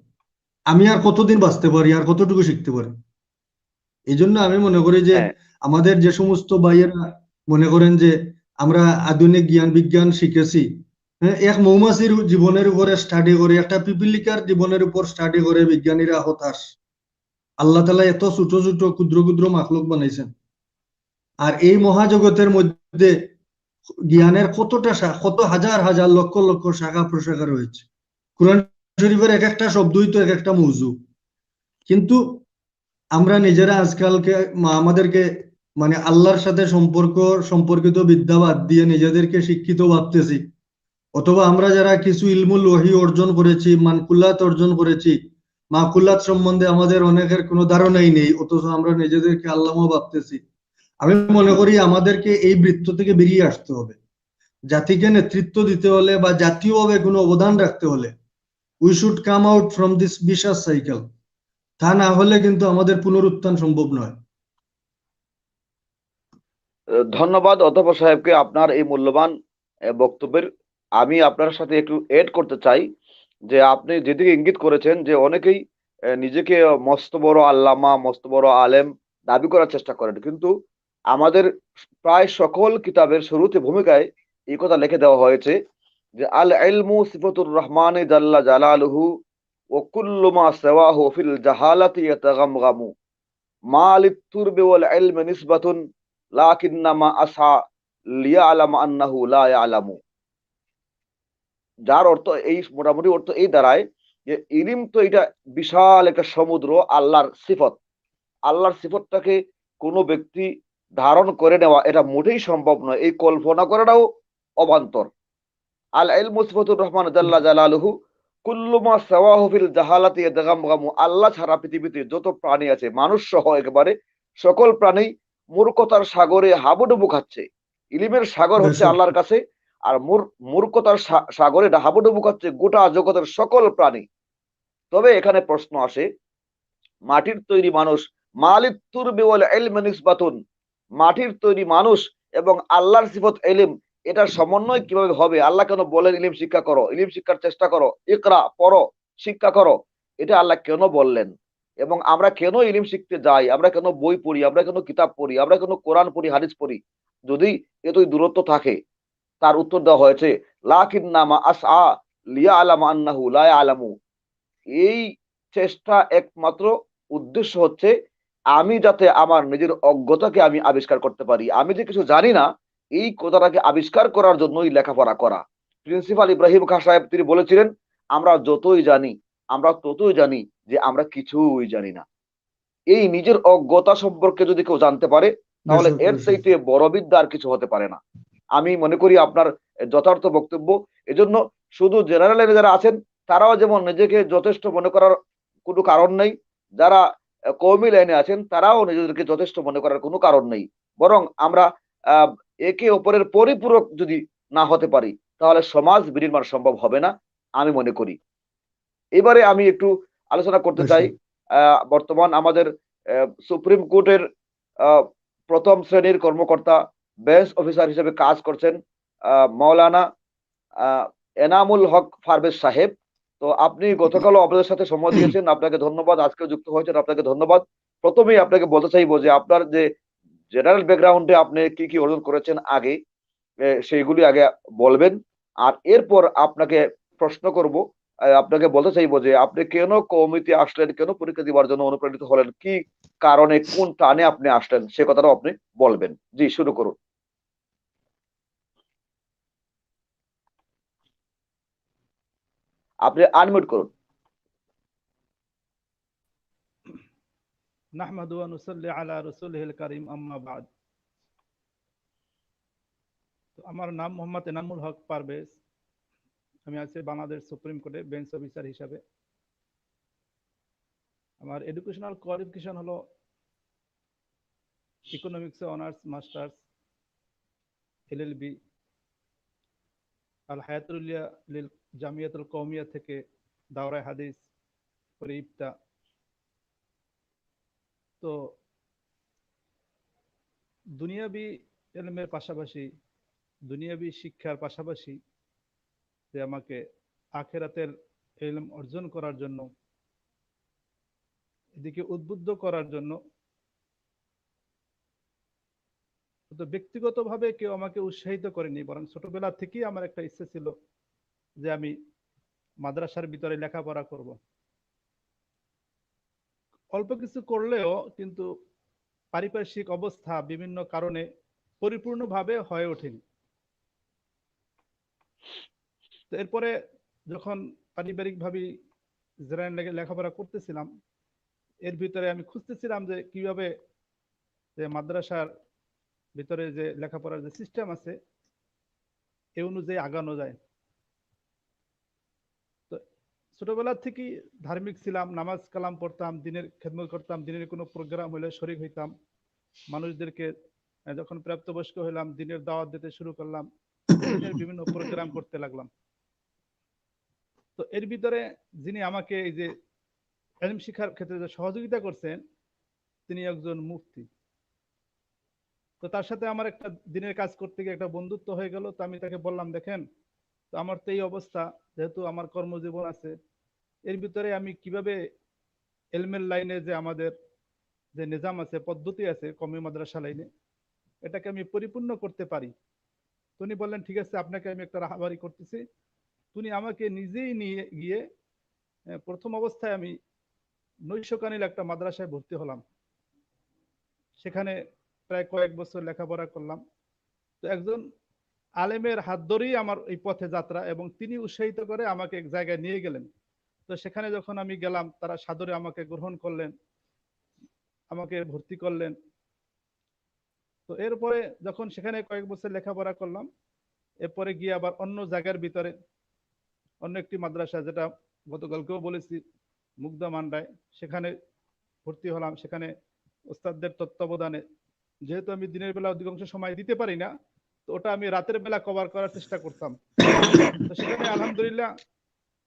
আমি আর কতদিন বাঁচতে পারি, আর কতটুকু শিখতে পারি? এই জন্য আমি মনে করি যে হ্যাঁ, আমাদের যে সমস্ত ভাইয়েরা মনে করেন যে আমরা আধুনিক জ্ঞান বিজ্ঞান শিখেছি, হ্যাঁ, এক মৌমাছির জীবনের উপরে স্টাডি করে, একটা পিপিলিকার জীবনের উপর স্টাডি করে বিজ্ঞানীরা হতাশ। আল্লাহ তাআলা এত ছোট ছোট ক্ষুদ্র ক্ষুদ্র মাখলুক বানাইছেন, আর এই মহাজগতের মধ্যে জ্ঞানের কত হাজার হাজার লক্ষ লক্ষ শাখা প্রশাখা রয়েছে। কোরআন শরীফের এক একটা শব্দই তো এক একটা মৌজু। কিন্তু আমরা নিজেরা আজকালকে আমাদেরকে মানে আল্লাহর সাথে সম্পর্কিত বিদ্যা বাদ দিয়ে নিজেদেরকে শিক্ষিত ভাবতেছি, অথবা আমরা যারা কিছু ইলমুল ওহী অর্জন করেছি, মানকুলাত অর্জন করেছি, মাকুলাত সম্বন্ধে আমাদের অনেকের কোনো ধারণাই নেই, অথচ আমরা নিজেদেরকে আল্লামা ভাবতেছি। আমি মনে করি আমাদেরকে এই বৃত্ত থেকে বেরিয়ে আসতে হবে। জাতিকে নেতৃত্ব দিতে হলে বা জাতীয়ভাবে কোনো অবদান রাখতে হলে we should come out from this vicious cycle. তা না হলে কিন্তু আমাদের পুনরুত্থান সম্ভব নয়। ধন্যবাদ অধ্যাপক সাহেবকে আপনার এই মূল্যবান বক্তব্যের। আমি আপনার সাথে একটু এড করতে চাই যে আপনি যেদিকে ইঙ্গিত করেছেন যে অনেকেই নিজেকে মস্ত বড় আল্লামা, মস্ত বড় আলেম দাবি করার চেষ্টা করেন, কিন্তু আমাদের প্রায় সকল কিতাবের শুরুতে ভূমিকায় এই কথা লিখে দেওয়া হয়েছে যে আল ইলমু সিফাতুর রহমানি জাল্লা জালালুহু ও কুল্লু মা সাওয়াহু ফিল জাহালাতি ইয়াতাগামগামু মা লিত-তুরবি ওয়াল ইলমি নিসবাতুন লাকিন্নামা আসা লিয়ালামা আন্নাহু লা ইয়ালামু। যার অর্থ এই, মোটামুটি অর্থ এই দাঁড়ায় যে ইলিম তো এটা বিশাল একটা সমুদ্র, আল্লাহর সিফত। আল্লাহর সিফতটাকে কোনো ব্যক্তি ধারণ করে নেওয়া এটা মোটেই সম্ভব নয়, এই কল্পনা করাটাও অবান্তর। আল ইলমু সিফাতুর রহমান জাল্লা জালালুহু কুল্লু মা সাওয়াহু ফিল জাহালাতি ইয়াতাগামগামু। আল্লাহ ছাড়া পৃথিবীতে যত প্রাণী আছে, মানুষ সহ একেবারে সকল প্রাণী মূর্খতার সাগরে হাবুডুবু খাচ্ছে। ইলিমের সাগর হচ্ছে বেশক আল্লাহর কাছে, আর মূর্খতার সাগরে হাবুডুবু খাচ্ছে গোটা জগতের সকল প্রাণী। তবে এখানে প্রশ্ন আসে, মাটির তৈরি মানুষ, মালিত তুরবি ওয়াল ইলমি নিসবাতুন, মাটির তৈরি মানুষ এবং আল্লাহর সিফত ইলম, এটার সমন্বয় কিভাবে হবে? আল্লাহ কেন বলেন ইলিম শিক্ষা করো, ইলিম শিক্ষার চেষ্টা করো, ইকরা পড়ো, শিক্ষা করো? এটা আল্লাহ কেন বললেন? এবং আমরা কেন ইলিম শিখতে যাই? আমরা কেন বই পড়ি? আমরা কেন কিতাব পড়ি? আমরা কেন কোরআন পড়ি, হাদিস পড়ি? যদি এতই দূরত্ব থাকে, তার উত্তর দেওয়া হয়েছে লাকিন্নামা আসআ লিয়ালামা আন্নাহু লা ইয়ালামু। এই চেষ্টা একমাত্র উদ্দেশ্য হচ্ছে আমি যাতে আমার নিজের অজ্ঞতাকে আমি আবিষ্কার করতে পারি, আমি যে কিছু জানি না এই কথাটাকে আবিষ্কার করার জন্যই লেখাপড়া করা। প্রিন্সিপাল ইব্রাহিম খাঁ সাহেব তিনি বলেছিলেন, আমরা যতই জানি, আমরা ততই জানি যে আমরা কিছুই জানি না। এই নিজের অজ্ঞতা সম্পর্কে যদি কেউ জানতে পারে, তাহলে বেশক এর বেশক চাইতে বড় বিদ্যা আর কিছু হতে পারে না। আমি মনে করি আপনার যথার্থ বক্তব্য। এজন্য শুধু জেনারেল লাইনে যারা আছেন তারাও যেমন নিজেকে যথেষ্ট মনে করার কোনো কারণ নেই, যারা কওমি লাইনে আছেন তারাও নিজেদেরকে যথেষ্ট মনে করার কোনো কারণ নেই। বরং আমরা আহ, একে অপরের পরিপূরক যদি না হতে পারি, তাহলে সমাজ বিনির্মাণ সম্ভব হবে না, আমি মনে করি। এবারে আমি একটু আলোচনা করতে চাই বেশক বর্তমান আমাদের সুপ্রিম কোর্টের আহ, প্রথম শ্রেণীর কর্মকর্তা, বেঞ্চ অফিসার হিসেবে কাজ করছেন মাওলানা আহ, এনামুল হক পারভেজ সাহেব। তো আপনি গতকালও আপনাদের সাথে সময় দিয়েছেন, আপনাকে ধন্যবাদ। আজকে যুক্ত হয়েছেন, আপনাকে ধন্যবাদ। প্রথমেই আপনাকে বলতে চাইবো যে আপনার যে জেনারেল ব্যাকগ্রাউন্ডে আপনি কি কি অর্জন করেছেন আগে, সেইগুলি আগে বলবেন। আর এরপর আপনাকে প্রশ্ন করব, আপনাকে বলতে চাইবো যে আপনি কেন কওমিতে আসলেন, কেন পরীক্ষা দিবার জন্য অনুপ্রাণিত হলেন, কি কারণে, কোন টানে আপনি আসলেন, সে কথাটাও আপনি বলবেন। জি, শুরু করুন। আপনি আনমিউট করুন। নাহমাদু ওয়া নুসাল্লি আলা রাসূলিহিল কারীম, আম্মা বা'দ। তো আমার নাম মোহাম্মদ এনামুল হক পারভেজ। আমি আছি বাংলাদেশ সুপ্রিম কোর্টে বেঞ্চ অফিসার হিসাবে। আমার এডুকেশনাল কোয়ালিফিকেশন হলো ইকোনমিক্সে অনার্স মাস্টার্স, এলএলবি, আল হায়াতুলিয়া লিল জামিয়াতুল কওমিয়া থেকে দাওরায়ে হাদিস পরে ইফতা। তো দুনিয়াবি এলমের পাশাপাশি, দুনিয়াবি শিক্ষার পাশাপাশি যে আমাকে আখেরাতের ইলম অর্জন করার জন্য, এদিকে উদ্বুদ্ধ করার জন্য, তো ব্যক্তিগতভাবে কেউ আমাকে উৎসাহিত করেনি, বরং ছোটবেলা থেকেই আমার একটা ইচ্ছে ছিল যে আমি মাদ্রাসার ভিতরে লেখাপড়া করব। অল্প কিছু করলেও কিন্তু পারিপার্শ্বিক অবস্থা বিভিন্ন কারণে পরিপূর্ণভাবে হয়ে ওঠেনি। তো এরপরে যখন পারিবারিকভাবে জেনারেল লেখাপড়া করতেছিলাম, এর ভিতরে আমি খুঁজতেছিলাম যে কিভাবে যে মাদ্রাসার ভিতরে যে লেখাপড়ার যে সিস্টেম আছে এ অনুযায়ী আগানো যায়। তো ছোটবেলা থেকেই ধার্মিক ছিলাম, নামাজ কালাম পড়তাম, দিনের খেদমত করতাম, দিনের কোনো প্রোগ্রাম হলে শরীক হইতাম, মানুষদেরকে যখন প্রাপ্তবয়স্ক হইলাম দিনের দাওয়াত দিতে শুরু করলাম, দিনের বিভিন্ন প্রোগ্রাম করতে লাগলাম। তো এর ভিতরে যিনি আমাকে এই যে ইলম শিক্ষার ক্ষেত্রে যে সহযোগিতা করছেন তিনি একজন মুফতি। তো তার সাথে আমার একটা দিনের কাজ করতে গিয়ে একটা বন্ধুত্ব হয়ে গেল। তো আমি তাকে বললাম, দেখেন তো আমার তো এই অবস্থা, যেহেতু আমার কর্মজীবন আছে, এর ভিতরে আমি কিভাবে এলমের লাইনে যে আমাদের যে নিজাম আছে, পদ্ধতি আছে কওমি মাদ্রাসা লাইনে, এটাকে আমি পরিপূর্ণ করতে পারি। তো উনি বললেন ঠিক আছে, আপনাকে আমি একটা রাহবারি করতেছি। উনি আমাকে নিজেই নিয়ে গিয়ে প্রথম অবস্থায় আমি নৈশকানিল একটা মাদ্রাসায় ভর্তি হলাম। সেখানে প্রায় কয়েক বছর লেখাপড়া করলাম। তো একজন আলেমের হাত ধরেই আমার এই পথে যাত্রা, এবং তিনি উৎসাহিত করে আমাকে এক জায়গায় নিয়ে গেলেন। তো সেখানে যখন আমি গেলাম, তারা সাদরে আমাকে গ্রহণ করলেন, আমাকে ভর্তি করলেন। তো এরপরে যখন সেখানে কয়েক বছর লেখাপড়া করলাম, এরপরে গিয়ে আবার অন্য জায়গার ভিতরে অন্য একটি মাদ্রাসা, যেটা গতকালকেও বলেছি, মুগদা মান্ডায়, সেখানে ভর্তি হলাম। সেখানে ওস্তাদদের তত্ত্বাবধানে, যেহেতু আমি দিনের বেলা অধিকাংশ সময় দিতে পারি না, তো ওটা আমি রাতের বেলা কভার করার চেষ্টা করতাম। তো সেখানে আলহামদুলিল্লাহ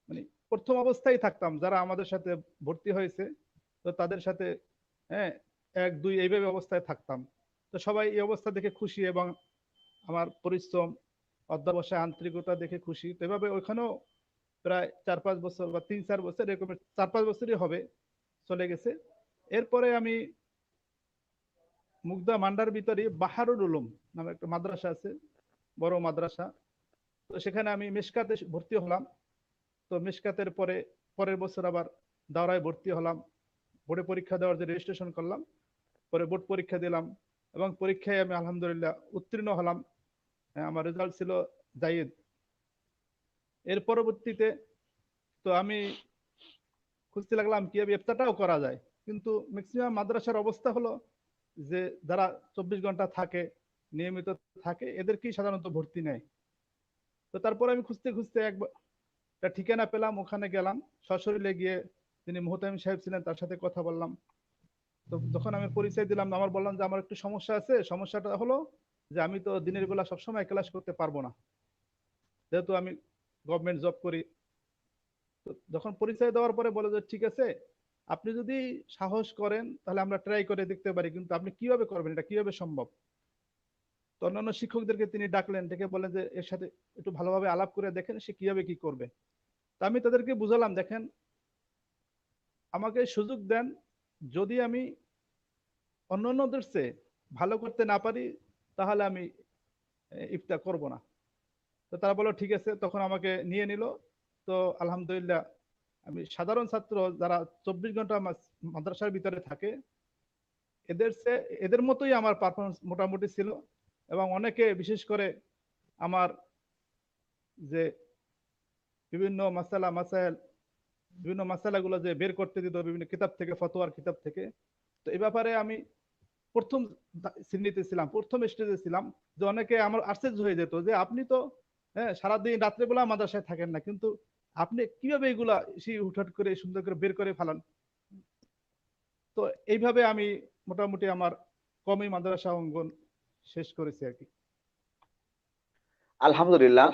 মানে প্রথম অবস্থায় থাকতাম, যারা আমাদের সাথে ভর্তি হয়েছে, তো তাদের সাথে হ্যাঁ 1 2 এইভাবে অবস্থায় থাকতাম। তো সবাই এই অবস্থা দেখে খুশি, এবং আমার পরিশ্রম, অধ্যবসায়, আন্তরিকতা দেখে খুশি। তো এভাবে ওইখানেও প্রায় 4 5 বছর বা 3 4 বছর এরকম, 4 5 বছরই হবে চলে গেছে। এরপরে আমি মুগদা মান্ডার ভিতরে বাহারুল উলুম নামে একটা মাদ্রাসা আছে, বড় মাদ্রাসা। তো সেখানে আমি মিশকাতে ভর্তি হলাম। তো মিশকাতের পরে পরের বছর আবার দাওরায় ভর্তি হলাম। বোর্ডে পরীক্ষা দেওয়ার যে রেজিস্ট্রেশন করলাম, পরে বোর্ড পরীক্ষা দিলাম, এবং পরীক্ষায় আমি আলহামদুলিল্লাহ উত্তীর্ণ হলাম। আমার রেজাল্ট ছিল জায়েদ। এর পরবর্তীতে তো আমি খুঁজতে লাগলাম কিভাবে ইফতারটাও করা যায়। কিন্তু ম্যাক্সিমাম মাদ্রাসার অবস্থা হলো যে যারা 24 ঘন্টা থাকে, নিয়মিত থাকে, এদেরকেই সাধারণত ভর্তি নেয়। তো তারপরে আমি খুঁজতে খুঁজতে একটা ঠিকানা পেলাম, ওখানে গেলাম। সশরীরে গিয়ে যিনি মুহতামিম সাহেব ছিলেন, তার সাথে কথা বললাম। তো যখন আমি পরিচয় দিলাম, আমার বললাম যে আমার একটু সমস্যা আছে। সমস্যাটা হলো যে আমি তো দিনের বেলা সবসময় ক্লাস করতে পারবো না, যেহেতু আমি গভর্নমেন্ট জব করি। তো যখন পরিচয় দেওয়ার পরে বলে যে ঠিক আছে, আপনি যদি সাহস করেন তাহলে আমরা ট্রাই করে দেখতে পারি, কিন্তু আপনি কিভাবে করবেন, এটা কিভাবে সম্ভব? তো অন্যান্য শিক্ষকদেরকে তিনি ডাকলেন, ডেকে বলেন যে এর সাথে একটু ভালোভাবে আলাপ করে দেখেন সে কিভাবে কি করবে। তা আমি তাদেরকে বুঝালাম, দেখেন আমাকে সুযোগ দেন, যদি আমি অন্যান্যদের চেয়ে ভালো করতে না পারি, তাহলে আমি ইফতার করব না। তো তারা বললো ঠিক আছে, তখন আমাকে নিয়ে নিল। তো আলহামদুলিল্লাহ আমি সাধারণ ছাত্র যারা 24 ঘন্টা মাদ্রাসার ভিতরে থাকে, এদের মতোই আমার পারফরমেন্স মোটামুটি ছিল। এবং অনেকে বিশেষ করে আমার যে বিভিন্ন মাসাইল, বিভিন্ন মাসালাগুলো যে বের করতে দিত বিভিন্ন কিতাব থেকে, ফতোয়ার কিতাব থেকে, তো এই ব্যাপারে আমি প্রথম শ্রেণীতে ছিলাম, প্রথম স্টেজে ছিলাম। যে অনেকে আমার আশ্চর্য হয়ে যেত যে আপনি তো সারাদিন রাত্রেবেলা মাদ্রাসায় থাকেন না, কিন্তু আপনি কিভাবে এগুলা হুটহাট করে সুন্দর করে বের করে ফেলান। তো এইভাবে আমি মোটামুটি আমার কওমি মাদ্রাসা অঙ্গন শেষ করেছি আর কি। আলহামদুলিল্লাহ।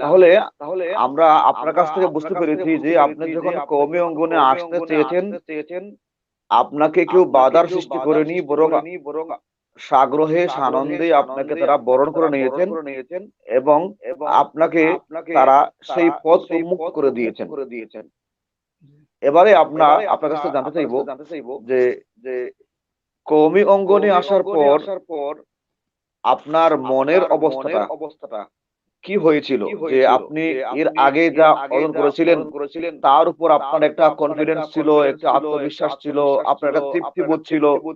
তাহলে আমরা আপনার কাছ থেকে বুঝতে পেরেছি যে আপনি যখন কওমি অঙ্গনে আসতে চেয়েছেন, আপনাকে কেউ বাধার সৃষ্টি করেনি, বরং সাগ্রহে সানন্দে আপনাকে তারা বরণ করে নিয়েছেন, এবং আপনাকে তারা সেই পথ উন্মুক্ত করে দিয়েছেন। এবারে আপনার কাছ থেকে জানতে চাইবো যে কওমি অঙ্গনে আসার পর আপনার মনের অবস্থাটা কি হয়েছিল, যে আপনি এর আগে যা অর্জন করেছিলেন তার উপর আপনার একটা কনফিডেন্স ছিল, একটা আত্মবিশ্বাস ছিল, আপনার একটা তৃপ্তিবোধ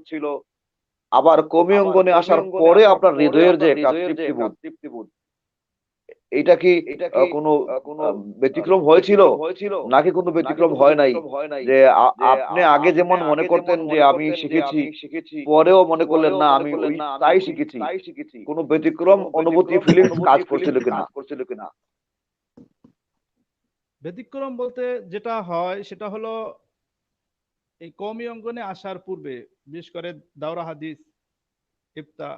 ছিল, আবার কওমি অঙ্গনে আসার পরে আপনার হৃদয়ের যে একটা তৃপ্তিবোধ, এটা কি কোনো ব্যতিক্রম হয়েছিল, নাকি কোনো ব্যতিক্রম হয় নাই? যে আপনি আগে যেমন মনে করতেন যে আমি শিখেছি, পরেও মনে করলেন না আমি ওই তাই শিখেছি, কোনো ব্যতিক্রম অনুভূতি ফিলিংস কাজ করছিল কিনা? ব্যতিক্রম বলতে যেটা হয় সেটা হলো এই কওমি অঙ্গনে আসার পূর্বে, বিশেষ করে দাওরা হাদিস, ইফতা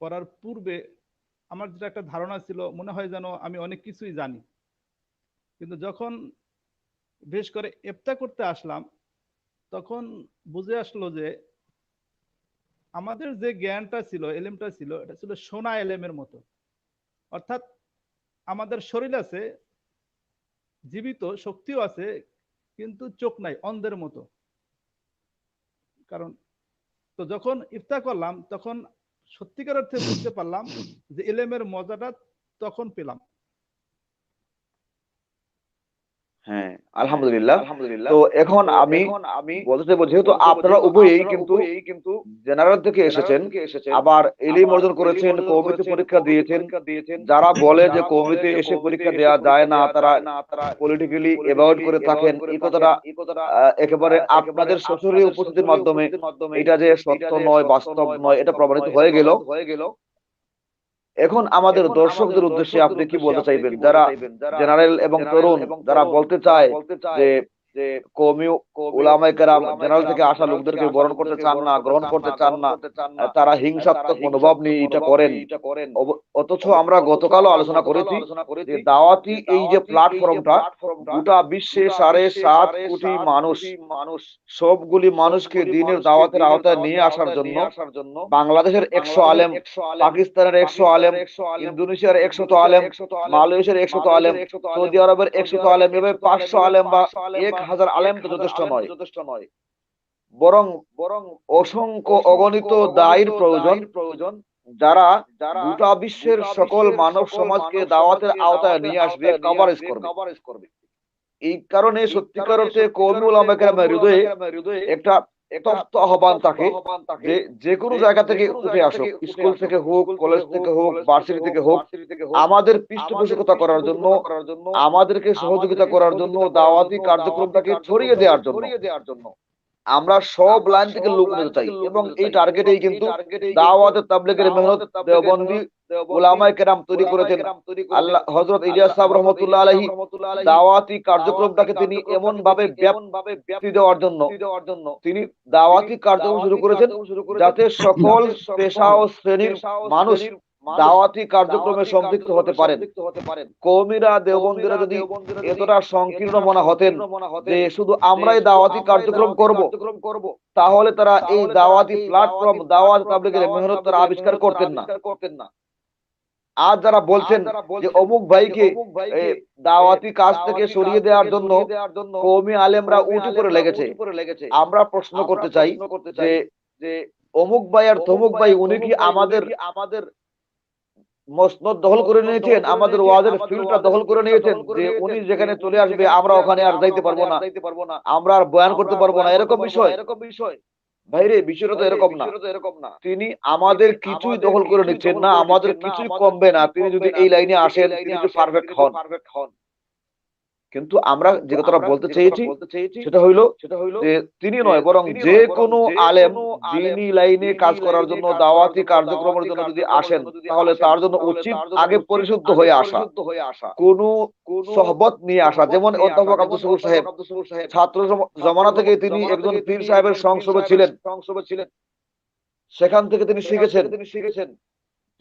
করার পূর্বে আমার যেটা একটা ধারণা ছিল, মনে হয় যেন আমি অনেক কিছুই জানি। কিন্তু যখন বিশেষ করে ইফতা করতে আসলাম, তখন বুঝে আসলো যে আমাদের যে জ্ঞানটা ছিল, এলেমটা ছিল, এটা ছিল সোনা এলেমের মতো। অর্থাৎ আমাদের শরীর আছে, জীবিত শক্তিও আছে, কিন্তু চোখ নাই, অন্ধের মতো। কারণ তো যখন ইফতার করলাম তখন সত্যিকার অর্থে বুঝতে পারলাম যে ইলমের মজাটা তখন পেলাম। হ্যাঁ, আলহামদুলিল্লাহ। তো এখন আমি বলতে চাইবো, যেহেতু আপনারা উভয়েই কিন্তু জেনারেল থেকে এসেছেন, আবার এলিম অর্জন করেছেন, কওমিতে পরীক্ষা দিয়েছেন। যারা বলে যে কওমিতে এসে পরীক্ষা দেওয়া যায় না, তারা পলিটিক্যালি অ্যাভয়েড করে থাকেন, এই কথাটা একেবারে আপনাদের শ্বশুরের উপস্থিতির মাধ্যমে এটা যে সত্য নয়, বাস্তব নয়, এটা প্রমাণিত হয়ে গেল। এখন আমাদের দর্শকদের উদ্দেশ্যে আপনি কি বলতে চাইবেন, যারা জেনারেল এবং তরুণ, যারা বলতে চায় যে কওমি উলামায়ে কেরাম জেনারেল থেকে আসা লোকদেরকে বরণ করতে চান না, গ্রহণ করতে চান না, তারা হিংসাত্মক মনোভাব নিয়ে এটা করেন। অথচ আমরা গতকালও আলোচনা করেছি যে দাওয়াতি এই যে প্ল্যাটফর্মটা গোটা বিশ্বে 7.5 কোটি মানুষ, সবগুলি মানুষকে দ্বীনের দাওয়াতের আওতায় নিয়ে আসার জন্য বাংলাদেশের 100 আলেম, পাকিস্তানের 100 আলেম, ইন্দোনেশিয়ার 100 আলেম, মালয়েশিয়ার 100 আলেম, সৌদি আরবের 100 আলেম, এভাবে 500 আলেম বা 1000 আলেম তো যথেষ্ট নয়, বরং অসংখ্য অগণিত দায়ীর প্রয়োজন, যারা গোটা বিশ্বের সকল মানব সমাজকে দাওয়াতের আওতায় নিয়ে আসবে, কভারেজ করবে। এই কারণে সত্যিকার অর্থে কওমি উলামায়ে কেরামের হৃদয়ে একটা তপ্ত আহ্বান থাকে যে যে কোনো জায়গা থেকে উঠে আসুক, স্কুল থেকে হোক, কলেজ থেকে হোক, ভার্সিটি থেকে হোক, আমাদের পৃষ্ঠপোষকতা করার জন্য, আমাদেরকে সহযোগিতা করার জন্য, দাওয়াতি কার্যক্রমটাকে ছড়িয়ে দেওয়ার জন্য আমরা সব লাইন থেকে লোক নিতে চাই। এবং এই টার্গেটেই কিন্তু দাওয়াতে তাবলীগের মেহনত দেওবন্দি উলামায়ে কেরাম তৈরি করেছেন। আল্লাহ হযরত ইলিয়াস সাহেব রাহমাতুল্লাহ আলাইহি দাওয়াতি কার্যক্রমটাকে তিনি এমন ভাবে ব্যাপ্তি দেওয়ার জন্য তিনি দাওয়াতি কার্যক্রম শুরু করেছেন, যাতে সকল পেশা ও শ্রেণীর মানুষ দাওয়াতি কার্যক্রমে সম্পৃক্ত হতে পারেন। কওমিরা, দেওবন্দিরা যদি এতটা সংকীর্ণ মনা হতেন যে শুধু আমরাই দাওয়াতি কার্যক্রম করব, তাহলে তারা এই দাওয়াতি প্ল্যাটফর্ম, দাওয়াত তাবলীগের মেহনত তারা আবিষ্কার করতেন না। আজ যারা বলছেন যে অমুক ভাইকে দাওয়াতি কাজ থেকে সরিয়ে দেওয়ার জন্য কওমি আলেমরা উঠে পড়ে লেগেছে, আমরা প্রশ্ন করতে চাই যে অমুক ভাই আর তমুক ভাই উনি কি আমাদের মসনদ দখল করে নিয়েছেন, আমাদের ওয়াজের ফিল্ডটা দখল করে নিয়েছেন, যে উনি যেখানে চলে আসবে আমরা ওখানে আর যাইতে পারবো না, আমরা আর বয়ান করতে পারবো না, এরকম বিষয়? ভাইরে, বিষয়টা তো এরকম না। তিনি আমাদের কিছুই দখল করে নিচ্ছেন না, আমাদের কিছুই কমবে না। তিনি যদি এই লাইনে আসেন, তিনি যদি পারফেক্ট হন। কিন্তু আমরা যে কথাটা বলতে চেয়েছি সেটা হইলো যে তিনি নয়, বরং যে কোনো আলেম দ্বীনি লাইনে কাজ করার জন্য, দাওয়াতি কার্যক্রমের জন্য যদি আসেন, তাহলে তার জন্য উচিত আগে পরিশুদ্ধ হয়ে আসা, কোনো সহবত নিয়ে আসা। যেমন অধ্যাপক আব্দুল সবুর সাহেব ছাত্র জমানা থেকে তিনি একজন পীর সাহেবের সংস্রবে ছিলেন, সেখান থেকে তিনি শিখেছেন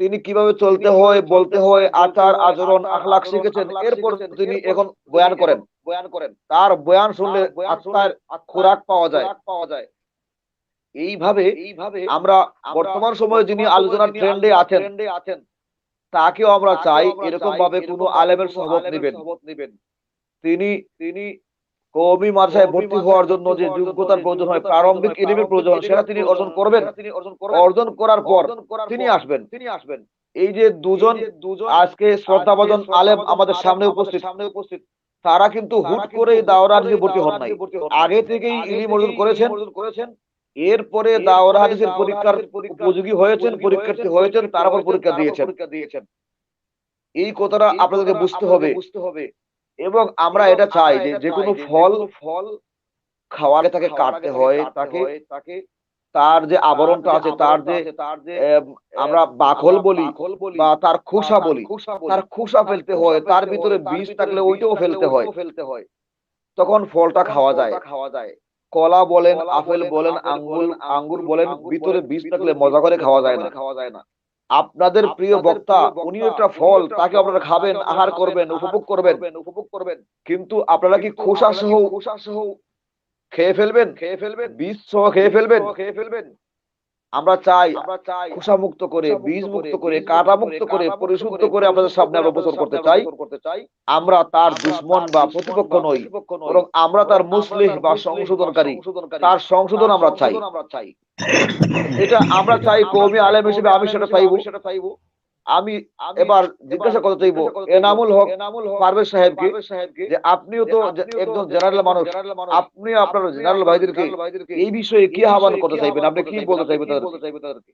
তিনি কিভাবে চলতে হয়, বলতে হয়, আচার আচরণ আখলাক শিখেছেন। এরপর তিনি এখন বয়ান করেন, তার বয়ান শুনলে আত্মার খোরাক পাওয়া যায়। এইভাবে আমরা বর্তমান সময়ে যিনি আলোচনার ট্রেন্ডে আছেন, তাকেও আমরা চাই এরকম ভাবে কোনো আলেমের সহবত নেবেন। তিনি কওমি মাদ্রাসায় ভর্তি হওয়ার জন্য যে যোগ্যতার প্রয়োজন হয়, প্রারম্ভিক ইলমের প্রয়োজন, সেটা তিনি অর্জন করবেন। অর্জন করার পর তিনি আসবেন। এই যে দুজন আজকে শ্রদ্ধাভাজন আলেম আমাদের সামনে উপস্থিত, তারা কিন্তু হুট করে দাওরা হাদিসে ভর্তি হন নাই, আগে থেকেই ইলম অর্জন করেছেন। এরপরে দাওরা হাদিসের পরীক্ষার উপযোগী হয়েছেন, পরীক্ষার্থী হয়েছেন, তারপর পরীক্ষা দিয়েছেন। এই কথাটা আপনাদেরকে বুঝতে হবে। এবং আমরা এটা চাই যে কোনো ফল খাওয়ার তাকে কাটতে হয়, তাকে তার যে আবরণটা আছে, তার যে আমরা বাকল বলি বা তার খোসা বলি, তার খোসা ফেলতে হয়, তার ভিতরে বীজ থাকলে ওইটাও ফেলতে হয়, তখন ফলটা খাওয়া যায়। কলা বলেন, আপেল বলেন, আঙ্গুর বলেন, ভিতরে বীজ থাকলে মজা করে খাওয়া যায় না। আপনাদের প্রিয় বক্তা উনি একটা ফল, তাকে আপনারা খাবেন, আহার করবেন, উপভোগ করবেন, কিন্তু আপনারা কি খোসা সহ খেয়ে ফেলবেন, বীজ সহ খেয়ে ফেলবেন? আমরা চাই খোসামুক্ত করে, বীজ মুক্ত করে, কাঁটা মুক্ত করে, পরিশুদ্ধ করে আপনাদের সামনে আমরা উপস্থাপন করতে চাই। আমরা তার দুশমন বা প্রতিপক্ষ নই, বরং আমরা তার মুসলিহ বা সংশোধনকারী, তার সংশোধন আমরা চাই। এটা আমরা চাই, কওমি আলেম হিসেবে আমি সেটা চাইবো। আমি এবার জিজ্ঞাসা করতে চাইবো এনামুল হক পারভেজ সাহেবকে, যে আপনিও তো একজন জেনারেল মানুষ, আপনি আপনার জেনারেল ভাইদেরকে এই বিষয়ে কি আহ্বান করতে চাইবেন, আপনি কি বলতে চাইবেন তাদেরকে?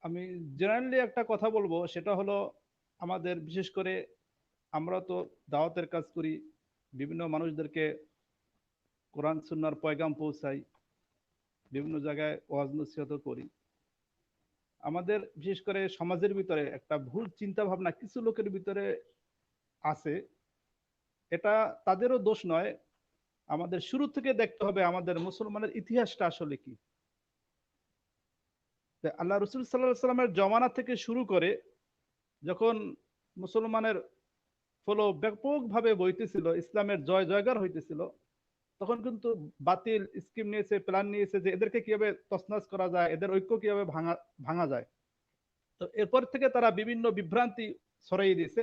আমি জেনারেলি একটা কথা বলবো, সেটা হলো আমাদের বিশেষ করে আমরা তো দাওয়াতের কাজ করি, বিভিন্ন মানুষদেরকে কোরআন সুন্নাহর পয়গাম পৌঁছাই, বিভিন্ন জায়গায় ওয়াজ নসিহত করি। আমাদের বিশেষ করে সমাজের ভিতরে একটা ভুল চিন্তা ভাবনা কিছু লোকের ভিতরে আছে, এটা তাদেরও দোষ নয়। আমাদের শুরু থেকে দেখতে হবে আমাদের মুসলমানের ইতিহাসটা আসলে কি। আল্লাহ রসুল সাল্লাল্লাহু আলাইহি সাল্লামের জমানা থেকে শুরু করে যখন মুসলমানের ফলো ব্যাপকভাবে বইতেছিল, ইসলামের জয় জয়গার হইতেছিল, তখন কিন্তু বাতিল স্কিম নিয়েছে, প্ল্যান নিয়েছে যে এদেরকে কিভাবে তছনছ করা যায়, এদের ঐক্য কিভাবে ভাঙা যায়। তো এরপর থেকে তারা বিভিন্ন বিভ্রান্তি ছড়াইয়ে দিয়েছে।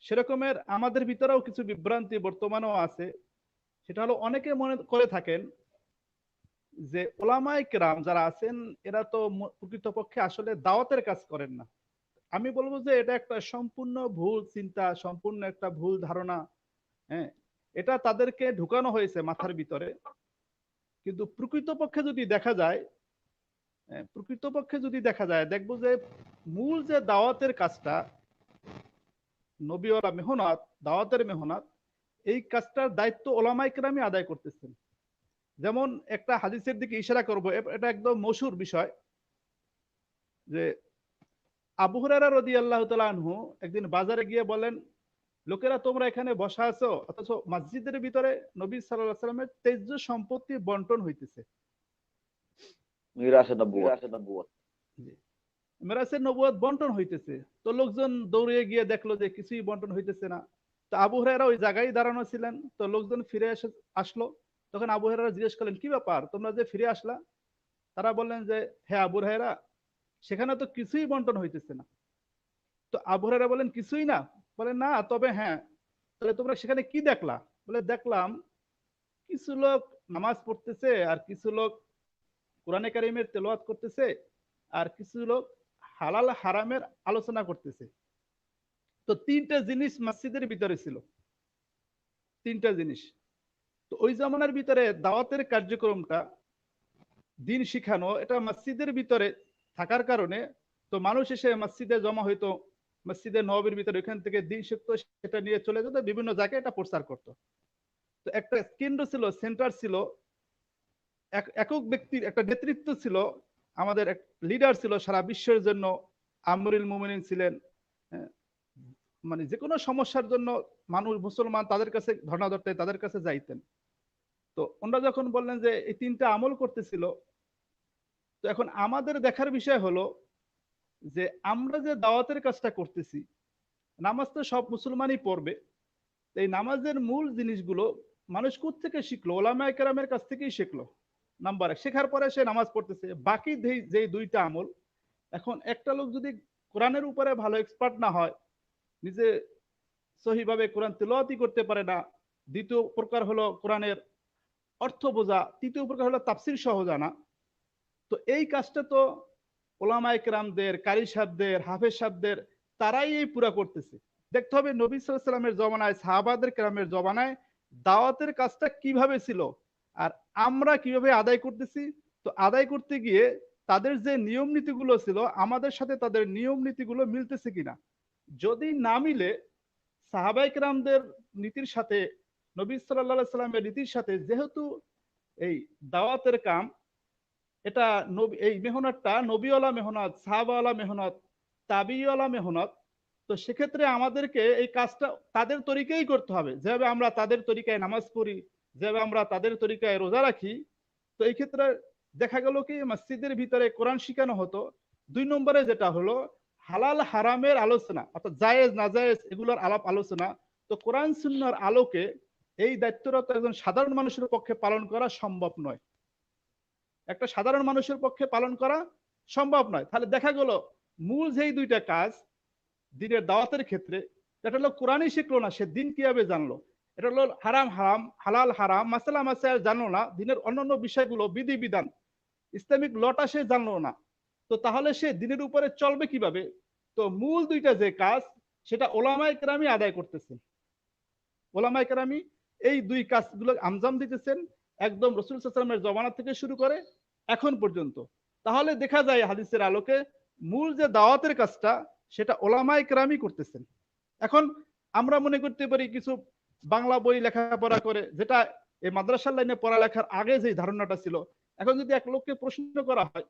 সেরকমের আমাদের ভিতরেও কিছু বিভ্রান্তি বর্তমানেও আছে। সেটা হলো অনেকে মনে করে থাকেন যে ওলামায়ে কেরাম যারা আছেন এরা তো প্রকৃতপক্ষে আসলে দাওয়াতের কাজ করেন না। আমি বলবো যে এটা একটা সম্পূর্ণ ভুল চিন্তা, সম্পূর্ণ একটা ভুল ধারণা। হ্যাঁ, এটা তাদেরকে ঢুকানো হয়েছে মাথার ভিতরে। কিন্তু প্রকৃতপক্ষে যদি দেখা যায় দেখবো যে মূল যে দাওয়াতের কাজটা, নবীওয়ালা মেহনত, দাওয়াতের মেহনত, এই কাজটার দায়িত্ব ওলামায়ে কেরামই আদায় করতেছেন। যেমন একটা হাদিসের দিকে ইশারা করব, এটা একদম মশহুর বিষয় যে আবু হুরায়রা রাদিয়াল্লাহু তাআলা আনহু একদিন বাজারে গিয়ে বলেন, লোকেরা তোমরা এখানে বসা আছো, অথচ মসজিদের ভিতরে নবী সাল্লাল্লাহু আলাইহি ওয়াসাল্লামের তেজ্য সম্পত্তি বন্টন হইতেছে। মিরাসে নবুয়ত। মিরাসের নবুয়ত বন্টন হইতেছে। তো লোকজন দৌড়ে গিয়ে দেখলো যে কিছুই বন্টন হইতেছে না। তো আবু হুরায়রা ওই জায়গায় দাঁড়ানো ছিলেন। তো লোকজন ফিরে আসলো। তখন আবু হুরায়রা জিজ্ঞেস করলেন, কি ব্যাপার, তোমরা যে ফিরে আসলা? তারা বললেন যে, হ্যাঁ আবু হুরায়রা, সেখানে তো কিছুই বন্টন হইতেছে না। তো আবু হুরায়রা বলেন, কিছুই না? বলেন না, তবে হ্যাঁ, তাহলে তোমরা সেখানে কি দেখলা? বলে, দেখলাম কিছু লোক নামাজ পড়তেছে, আর কিছু লোক কোরআনে কারিমের তেলাওয়াত করতেছে, আর কিছু লোক হালাল হারামের আলোচনা করতেছে। তো তিনটা জিনিস মসজিদের ভিতরে ছিল, তিনটা জিনিস। তো ওই জামানার ভিতরে দাওয়াতের কার্যক্রমটা, দিন শিখানো, এটা মসজিদের ভিতরে থাকার কারণে তো মানুষ এসে মসজিদে জমা হইতো, মসজিদে নববীর ভিতরে ওইখান থেকে দিন শিখতো, সেটা নিয়ে চলে যেত, বিভিন্ন জায়গায় এটা প্রচার করতো। তো একটা কেন্দ্র ছিল, সেন্টার ছিল, একক ব্যক্তির একটা নেতৃত্ব ছিল, আমাদের এক লিডার ছিল সারা বিশ্বের জন্য, আমিরুল মুমিনিন ছিলেন। মানে যে কোনো সমস্যার জন্য মানুষ, মুসলমান তাদের কাছে ধর্ণা ধরতে, তাদের কাছে যাইতেন। তো ওনারা যখন বললেন যে এই তিনটা আমল করতেছিল, তো এখন আমাদের দেখার বিষয় হলো যে আমরা যে দাওয়াতের কাজটা করতেছি, নামাজ তো সব মুসলমানই পড়বে, এই নামাজের মূল জিনিসগুলো মানুষ কোত্থেকে শিখলো? ওলামায়ে কেরামের কাছ থেকেই শিখলো। নাম্বার এক, শেখার পরে সে নামাজ পড়তেছে। বাকি যে দুইটা আমল, এখন একটা লোক যদি কোরআনের উপরে ভালো এক্সপার্ট না হয়, নিজে সহিভাবে কোরআন তেলাওয়াতই করতে পারে না, দ্বিতীয় প্রকার হলো কোরআনের অর্থ বোঝা, তৃতীয় প্রকার হলো তাফসির সহ জানা, তো এই কাজটা তো ওলামায়ে কেরামদের, কারি সাহেবদের, হাফেজ সাহেবদের, তারাই এই পুরা করতেছে। দেখতে হবে নবী সাল্লাল্লাহু আলাইহি ওয়াসাল্লামের জমানায়, সাহাবাদের কেরামের জমানায় দাওয়াতের কাজটা কিভাবে ছিল, আর আমরা কিভাবে আদায় করতেছি। তো আদায় করতে গিয়ে তাদের যে নিয়ম নীতিগুলো ছিল, আমাদের সাথে তাদের নিয়ম নীতিগুলো মিলতেছে কিনা। যদি না মিলে, সাহাবায়ে কেরামদের নীতির সাথে, নবী সাল্লাল্লাহু আলাইহি ওয়াসাল্লামের নীতির সাথে, যেহেতু এই দাওয়াতের কাম, এটা এই মেহনতটা নবীওয়ালা মেহনত, সাহাবাওয়ালা মেহনত, তাবিওয়ালা মেহনত। তো সেক্ষেত্রে আমাদেরকে এই কাজটা তাদের তরিকাই করতে হবে। যেভাবে আমরা তাদের তরিকায় নামাজ পড়ি, যেভাবে আমরা তাদের তরিকায় রোজা রাখি, তো এই ক্ষেত্রে দেখা গেল কি মসজিদের ভিতরে কোরআন শিখানো হতো। 2 নম্বরে যেটা হলো হালাল হারামের আলোচনা, অর্থাৎ জায়েজ নাজায়েজ এগুলোর আলাপ আলোচনা। তো কোরআন সুন্নাহর আলোকে এই দায়িত্বরত একজন সাধারণ মানুষের পক্ষে পালন করা সম্ভব নয়। একটা সাধারণ মানুষের পক্ষে পালন করা সম্ভব নয়। তাহলে দেখা গেল মূল যেই দুইটা কাজ দিনের দাওয়াতের ক্ষেত্রে, এটা হলো কোরআনই শিখলো না, সে দিন কিভাবে জানলো? এটা হলো হারাম হারাম, হালাল হারাম, মাসালা মাসাইল জানলো না, দিনের অন্যান্য বিষয়গুলো বিধিবিধান ইসলামিক লটা সে জানলো না, তো তাহলে সে দিনের উপরে চলবে কিভাবে? তো মূল দুইটা যে কাজ, সেটা ওলামায়ে কেরামই আদায় করতেছেন। ওলামায়ে কেরামই এই দুই কাজগুলো আঞ্জাম দিতেছেন একদম রাসূল সাল্লাল্লাহু আলাইহি ওয়াসাল্লামের জমানা থেকে শুরু করে এখন পর্যন্ত। তাহলে দেখা যায় হাদিসের আলোকে মূল যে দাওয়াতের কাজটা সেটা ওলামায়ে কেরামই করতেছেন। এখন আমরা মনে করতে পারি কিছু বাংলা বই লেখাপড়া করে, যেটা এই মাদ্রাসার লাইনে পড়ালেখার আগে যে ধারণাটা ছিল, এখন যদি এক লোককে প্রশ্ন করা হয়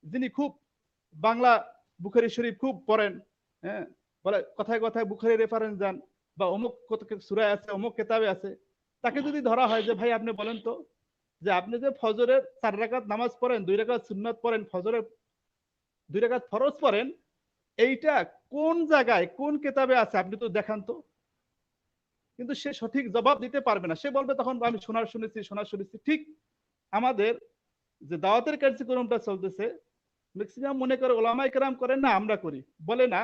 যিনি খুব বাংলা বুখারী শরীফ খুব পড়েন, হ্যাঁ, বলে কথায় কথায় বুখারী রেফারেন্স দেন বা অমুক সূরায় আছে, অমুক কিতাবে আছে, তাকে যদি ধরা হয় যে ভাই আপনি বলেন তো যে আপনি যে ফজরের 4 রাকাত নামাজ পড়েন, 2 রাকাত সুন্নাত পড়েন, ফজরের 2 রাকাত ফরজ পড়েন, এইটা কোন জায়গায় কোন কিতাবে আছে আপনি তো দেখান তো। কিন্তু সে সঠিক জবাব দিতে পারবে না, সে বলবে তখন আমি শোনা শুনেছি। ঠিক আমাদের যে দাওয়াতের কার্যক্রমটা চলতেছে, ম্যাক্সিমাম মনে করে ওলামায়ে কেরাম করেন না আমরা করি, বলে না,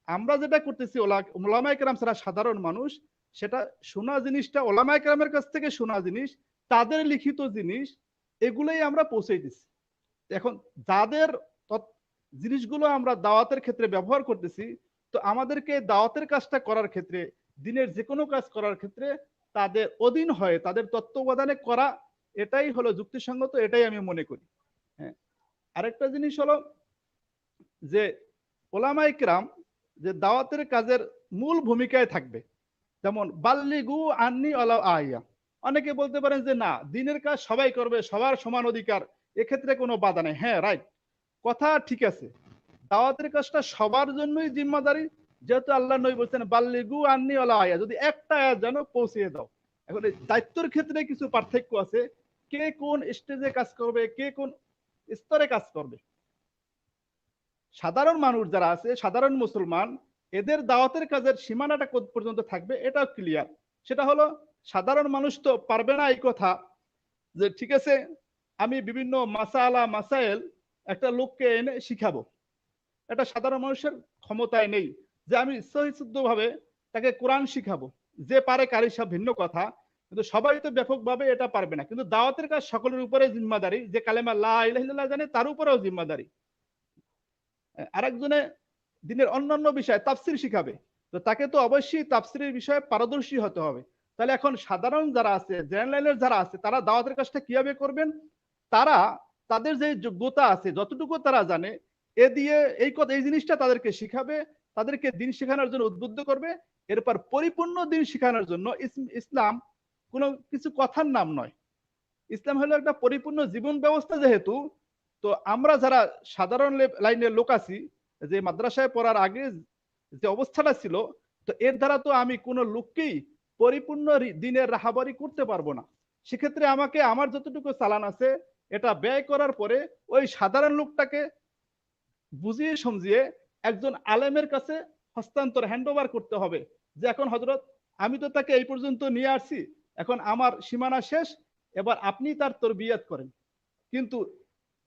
আমরা যেটা করতেছি ওলামায়ে কেরাম ছাড়া সাধারণ মানুষ সেটা শোনা জিনিসটা ওলামায়ে কেরামের কাছ থেকে শোনা জিনিস, তাদের লিখিত জিনিস, এগুলোই আমরা পৌঁছে দিচ্ছি। এখন যাদের জিনিসগুলো আমরা দাওয়াতের ক্ষেত্রে ব্যবহার করতেছি, তো আমাদেরকে দাওয়াতের কাজটা করার ক্ষেত্রে, দিনের যে কোনো কাজ করার ক্ষেত্রে তাদের অধীন হয়ে তাদের তত্ত্বাবধানে করা, এটাই হলো যুক্তিসঙ্গত, এটাই আমি মনে করি। হ্যাঁ, আরেকটা জিনিস হলো যে ওলামায়ে কেরাম যে দাওয়াতের কাজের মূল ভূমিকায় থাকবে, যেমন বাল্লিগু আন্নি ওয়ালাউ আয়া। অনেকে বলতে পারেন যে না, দিনের কাজ সবাই করবে, সবার সমান অধিকার, এক্ষেত্রে কোনো বাধা নেই। হ্যাঁ, রাইট, কথা ঠিক আছে, দাওয়াতের কাজটা সবার জন্যই জিম্মাদারি, যেহেতু আল্লাহ নবী বলছেন বাল্লিগু আন্নি ওয়ালাউ আয়া, যদি একটা আয়াত যেন পৌঁছিয়ে দাও। এখন এই দায়িত্বের ক্ষেত্রে কিছু পার্থক্য আছে, কে কোন স্টেজে কাজ করবে, কে কোন স্তরে কাজ করবে। সাধারণ মানুষ যারা আছে, সাধারণ মুসলমান, এদের দাওয়াতের কাজের সীমানাটা কত পর্যন্ত থাকবে এটাও ক্লিয়ার। সেটা হলো সাধারণ মানুষ তো পারবে না এই কথা যে ঠিক আছে আমি বিভিন্ন মাসালা মাসাইল একটা লোককে এনে শিখাবো, এটা সাধারণ মানুষের ক্ষমতায় নেই যে আমি সহিশুদ্ধভাবে তাকে কোরআন শিখাবো। যে পারে কারি সব ভিন্ন কথা, কিন্তু সবাই তো ব্যাপকভাবে এটা পারবে না। কিন্তু দাওয়াতের কাজ সকলের উপরে জিম্মাদারি, যে কালেমা লা ইলাহা ইল্লাল্লাহ জানে তার উপরেও জিম্মাদারি। আরেকজনে দিনের অন্যান্য বিষয় তাফসির শিখাবে, তো তাকে তো অবশ্যই তাফসিরের বিষয়ে পারদর্শী হতে হবে। তাহলে এখন সাধারণ যারা আছে, জেনারেল লাইনের যারা আছে, তারা দাওয়াতের কাজটা কিভাবে করবেন? তারা তাদের যে যোগ্যতা আছে, যতটুকু তারা জানে, এ দিয়ে এই জিনিসটা তাদেরকে শিখাবে, তাদেরকে দিন শেখানোর জন্য উদ্বুদ্ধ করবে। এরপর পরিপূর্ণ দিন শেখানোর জন্য ইসলাম কোনো কিছু কথার নাম নয়, ইসলাম হলো একটা পরিপূর্ণ জীবন ব্যবস্থা। যেহেতু তো আমরা যারা সাধারণ লাইনের লোক আছি, যে মাদ্রাসায় পড়ার আগে যে অবস্থাটা ছিল, তো এর দ্বারা তো আমি কোনো লোককেই পরিপূর্ণ দিনের রাহাবারি করতে পারবো না। সেক্ষেত্রে আমাকে আমার যতটুকু চালান আছে এটা ব্যয় করার পরে ওই সাধারণ লোকটাকে বুঝিয়ে সমঝিয়ে একজন আলেমের কাছে হস্তান্তর হ্যান্ড ওভার করতে হবে, যে এখন হযরত আমি তো তাকে এই পর্যন্ত নিয়ে আসছি, এখন আমার সীমানা শেষ, এবার আপনি তার তরবিয়ত করেন। কিন্তু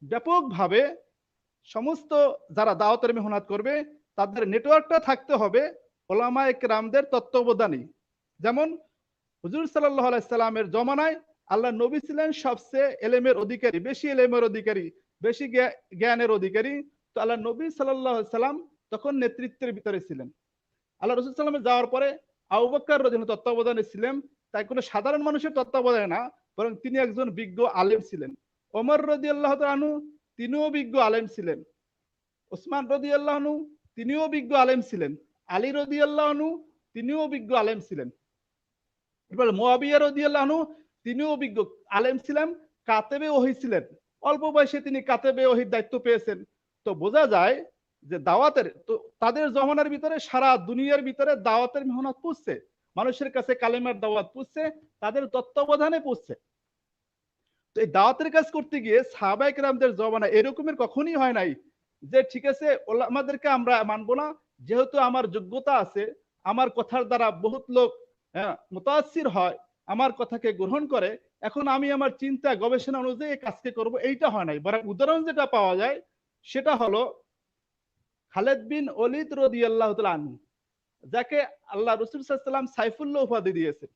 ব্যাপকভাবে সমস্ত যারা দাওয়াতের মেহনত করবে তাদের নেটওয়ার্কটা থাকতে হবে ওলামায়ে কেরামদের তত্ত্বাবধানে। যেমন হুজুর সাল্লাল্লাহু আলাইহি সাল্লামের জমানায় আল্লাহ নবী ছিলেন সবচেয়ে এলেমের অধিকারী, বেশি এলেমের অধিকারী, বেশি জ্ঞানের অধিকারী। তো আল্লাহ নবী সাল্লাল্লাহু আলাইহি সাল্লাম তখন নেতৃত্বের ভিতরে ছিলেন। আল্লাহ রাসূল সাল্লাল্লাহু আলাইহি সাল্লামের যাওয়ার পরে আবু বকর রাদিয়াল্লাহু তত্ত্বাবধানে ছিলেন, তাই কোনো সাধারণ মানুষের তত্ত্বাবধানে না, বরং তিনি একজন বিজ্ঞ আলেম ছিলেন। ওমর রাদিয়াল্লাহু তাআলা আনহু তিনিও বিজ্ঞ আলেম ছিলেন। ওসমান রাদিয়াল্লাহু আনহু তিনিও বিজ্ঞ আলেম ছিলেন। আলী রাদিয়াল্লাহু আনহু তিনিও বিজ্ঞ আলেম ছিলেন। এবার মুয়াবিয়া রাদিয়াল্লাহু আনহু তিনিও বিজ্ঞ আলেম ছিলেন, কাতেবে ওহী ছিলেন। অল্প বয়সে তিনি কাতেবে ওহীর দায়িত্ব পেয়েছেন। তো বোঝা যায় যে দাওয়াতের তো তাদের জমানার ভিতরে সারা দুনিয়ার ভিতরে দাওয়াতের মেহনত পৌঁছছে, মানুষের কাছে কালেমার দাওয়াত পৌঁছছে, তাদের তত্ত্বাবধানে পৌঁছছে। তো এই দাওয়াতের কাজ করতে গিয়ে সাহাবায়ে কেরামদের জমানায় এরকমের কখনই হয় নাই যে ঠিক আছে ওলামাদেরকে আমরা মানবো না, যেহেতু আমার যোগ্যতা আছে, আমার কথার দ্বারা বহুত লোক মুতাআসসির হয়, আমার কথাকে গ্রহণ করে, এখন আমি আমার চিন্তা গবেষণা অনুযায়ী এই কাজকে করব, এইটা হয় নাই। বরং উদাহরণ যেটা পাওয়া যায় সেটা হলো খালেদ বিন ওলিদ রাদিয়াল্লাহু তাআলা আনহু, যাকে আল্লাহ রাসূল সাল্লাল্লাহু আলাইহি ওয়াসাল্লাম সাইফুল্লাহ উপাধি দিয়েছেন।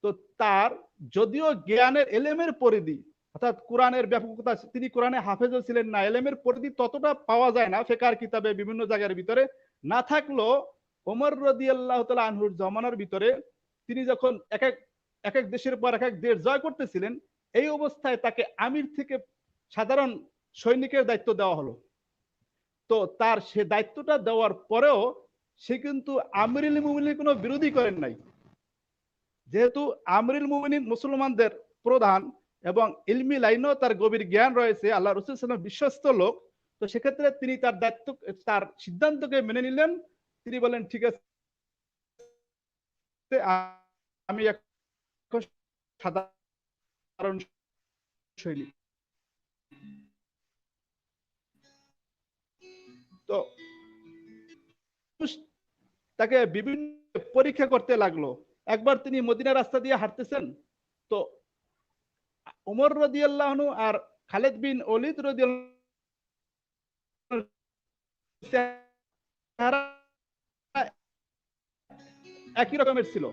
তো তার যদিও জ্ঞানের এলেমের পরিধি অর্থাৎ কোরআনের ব্যাপকতা, তিনি কোরআনে হাফেজও ছিলেন না, এলেমের পরিধি ততটা পাওয়া যায় না ফিকহের কিতাবে বিভিন্ন জায়গার ভিতরে না থাকলেও ওমর রাদিয়াল্লাহু তাআলা আনহুর জমানার ভিতরে তিনি যখন এক এক দেশের পর এক এক দেশ জয় করতেছিলেন, এই অবস্থায় তাকে আমির থেকে সাধারণ সৈনিকের দায়িত্ব দেওয়া হলো। তো তার সে দায়িত্বটা দেওয়ার পরেও সে কিন্তু আমিরুল মুমিনের কোনো বিরোধী করেন নাই। যেহেতু আমিরুল মুমিনিন মুসলমানদের প্রধান এবং ইলমি লাইনেও তার গভীর জ্ঞান রয়েছে, আল্লাহ রাসূল সাল্লাল্লাহু আলাইহি ওয়াসাল্লাম বিশ্বস্ত লোক, তো সেক্ষেত্রে তিনি তার দায়িত্ব, তার সিদ্ধান্তকে মেনে নিলেন। তিনি বলেন ঠিক আছে, আমি এখন সাধারণ সৈনিক। তো তাকে বিভিন্ন পরীক্ষা করতে লাগলো। একবার তিনি মদিনার রাস্তা দিয়ে হাঁটতেছেন, তো উমর রাদিয়াল্লাহু আনহু আর খালিদ বিন ওলীদ রাদিয়াল্লাহু চেহারা একই রকমের ছিল।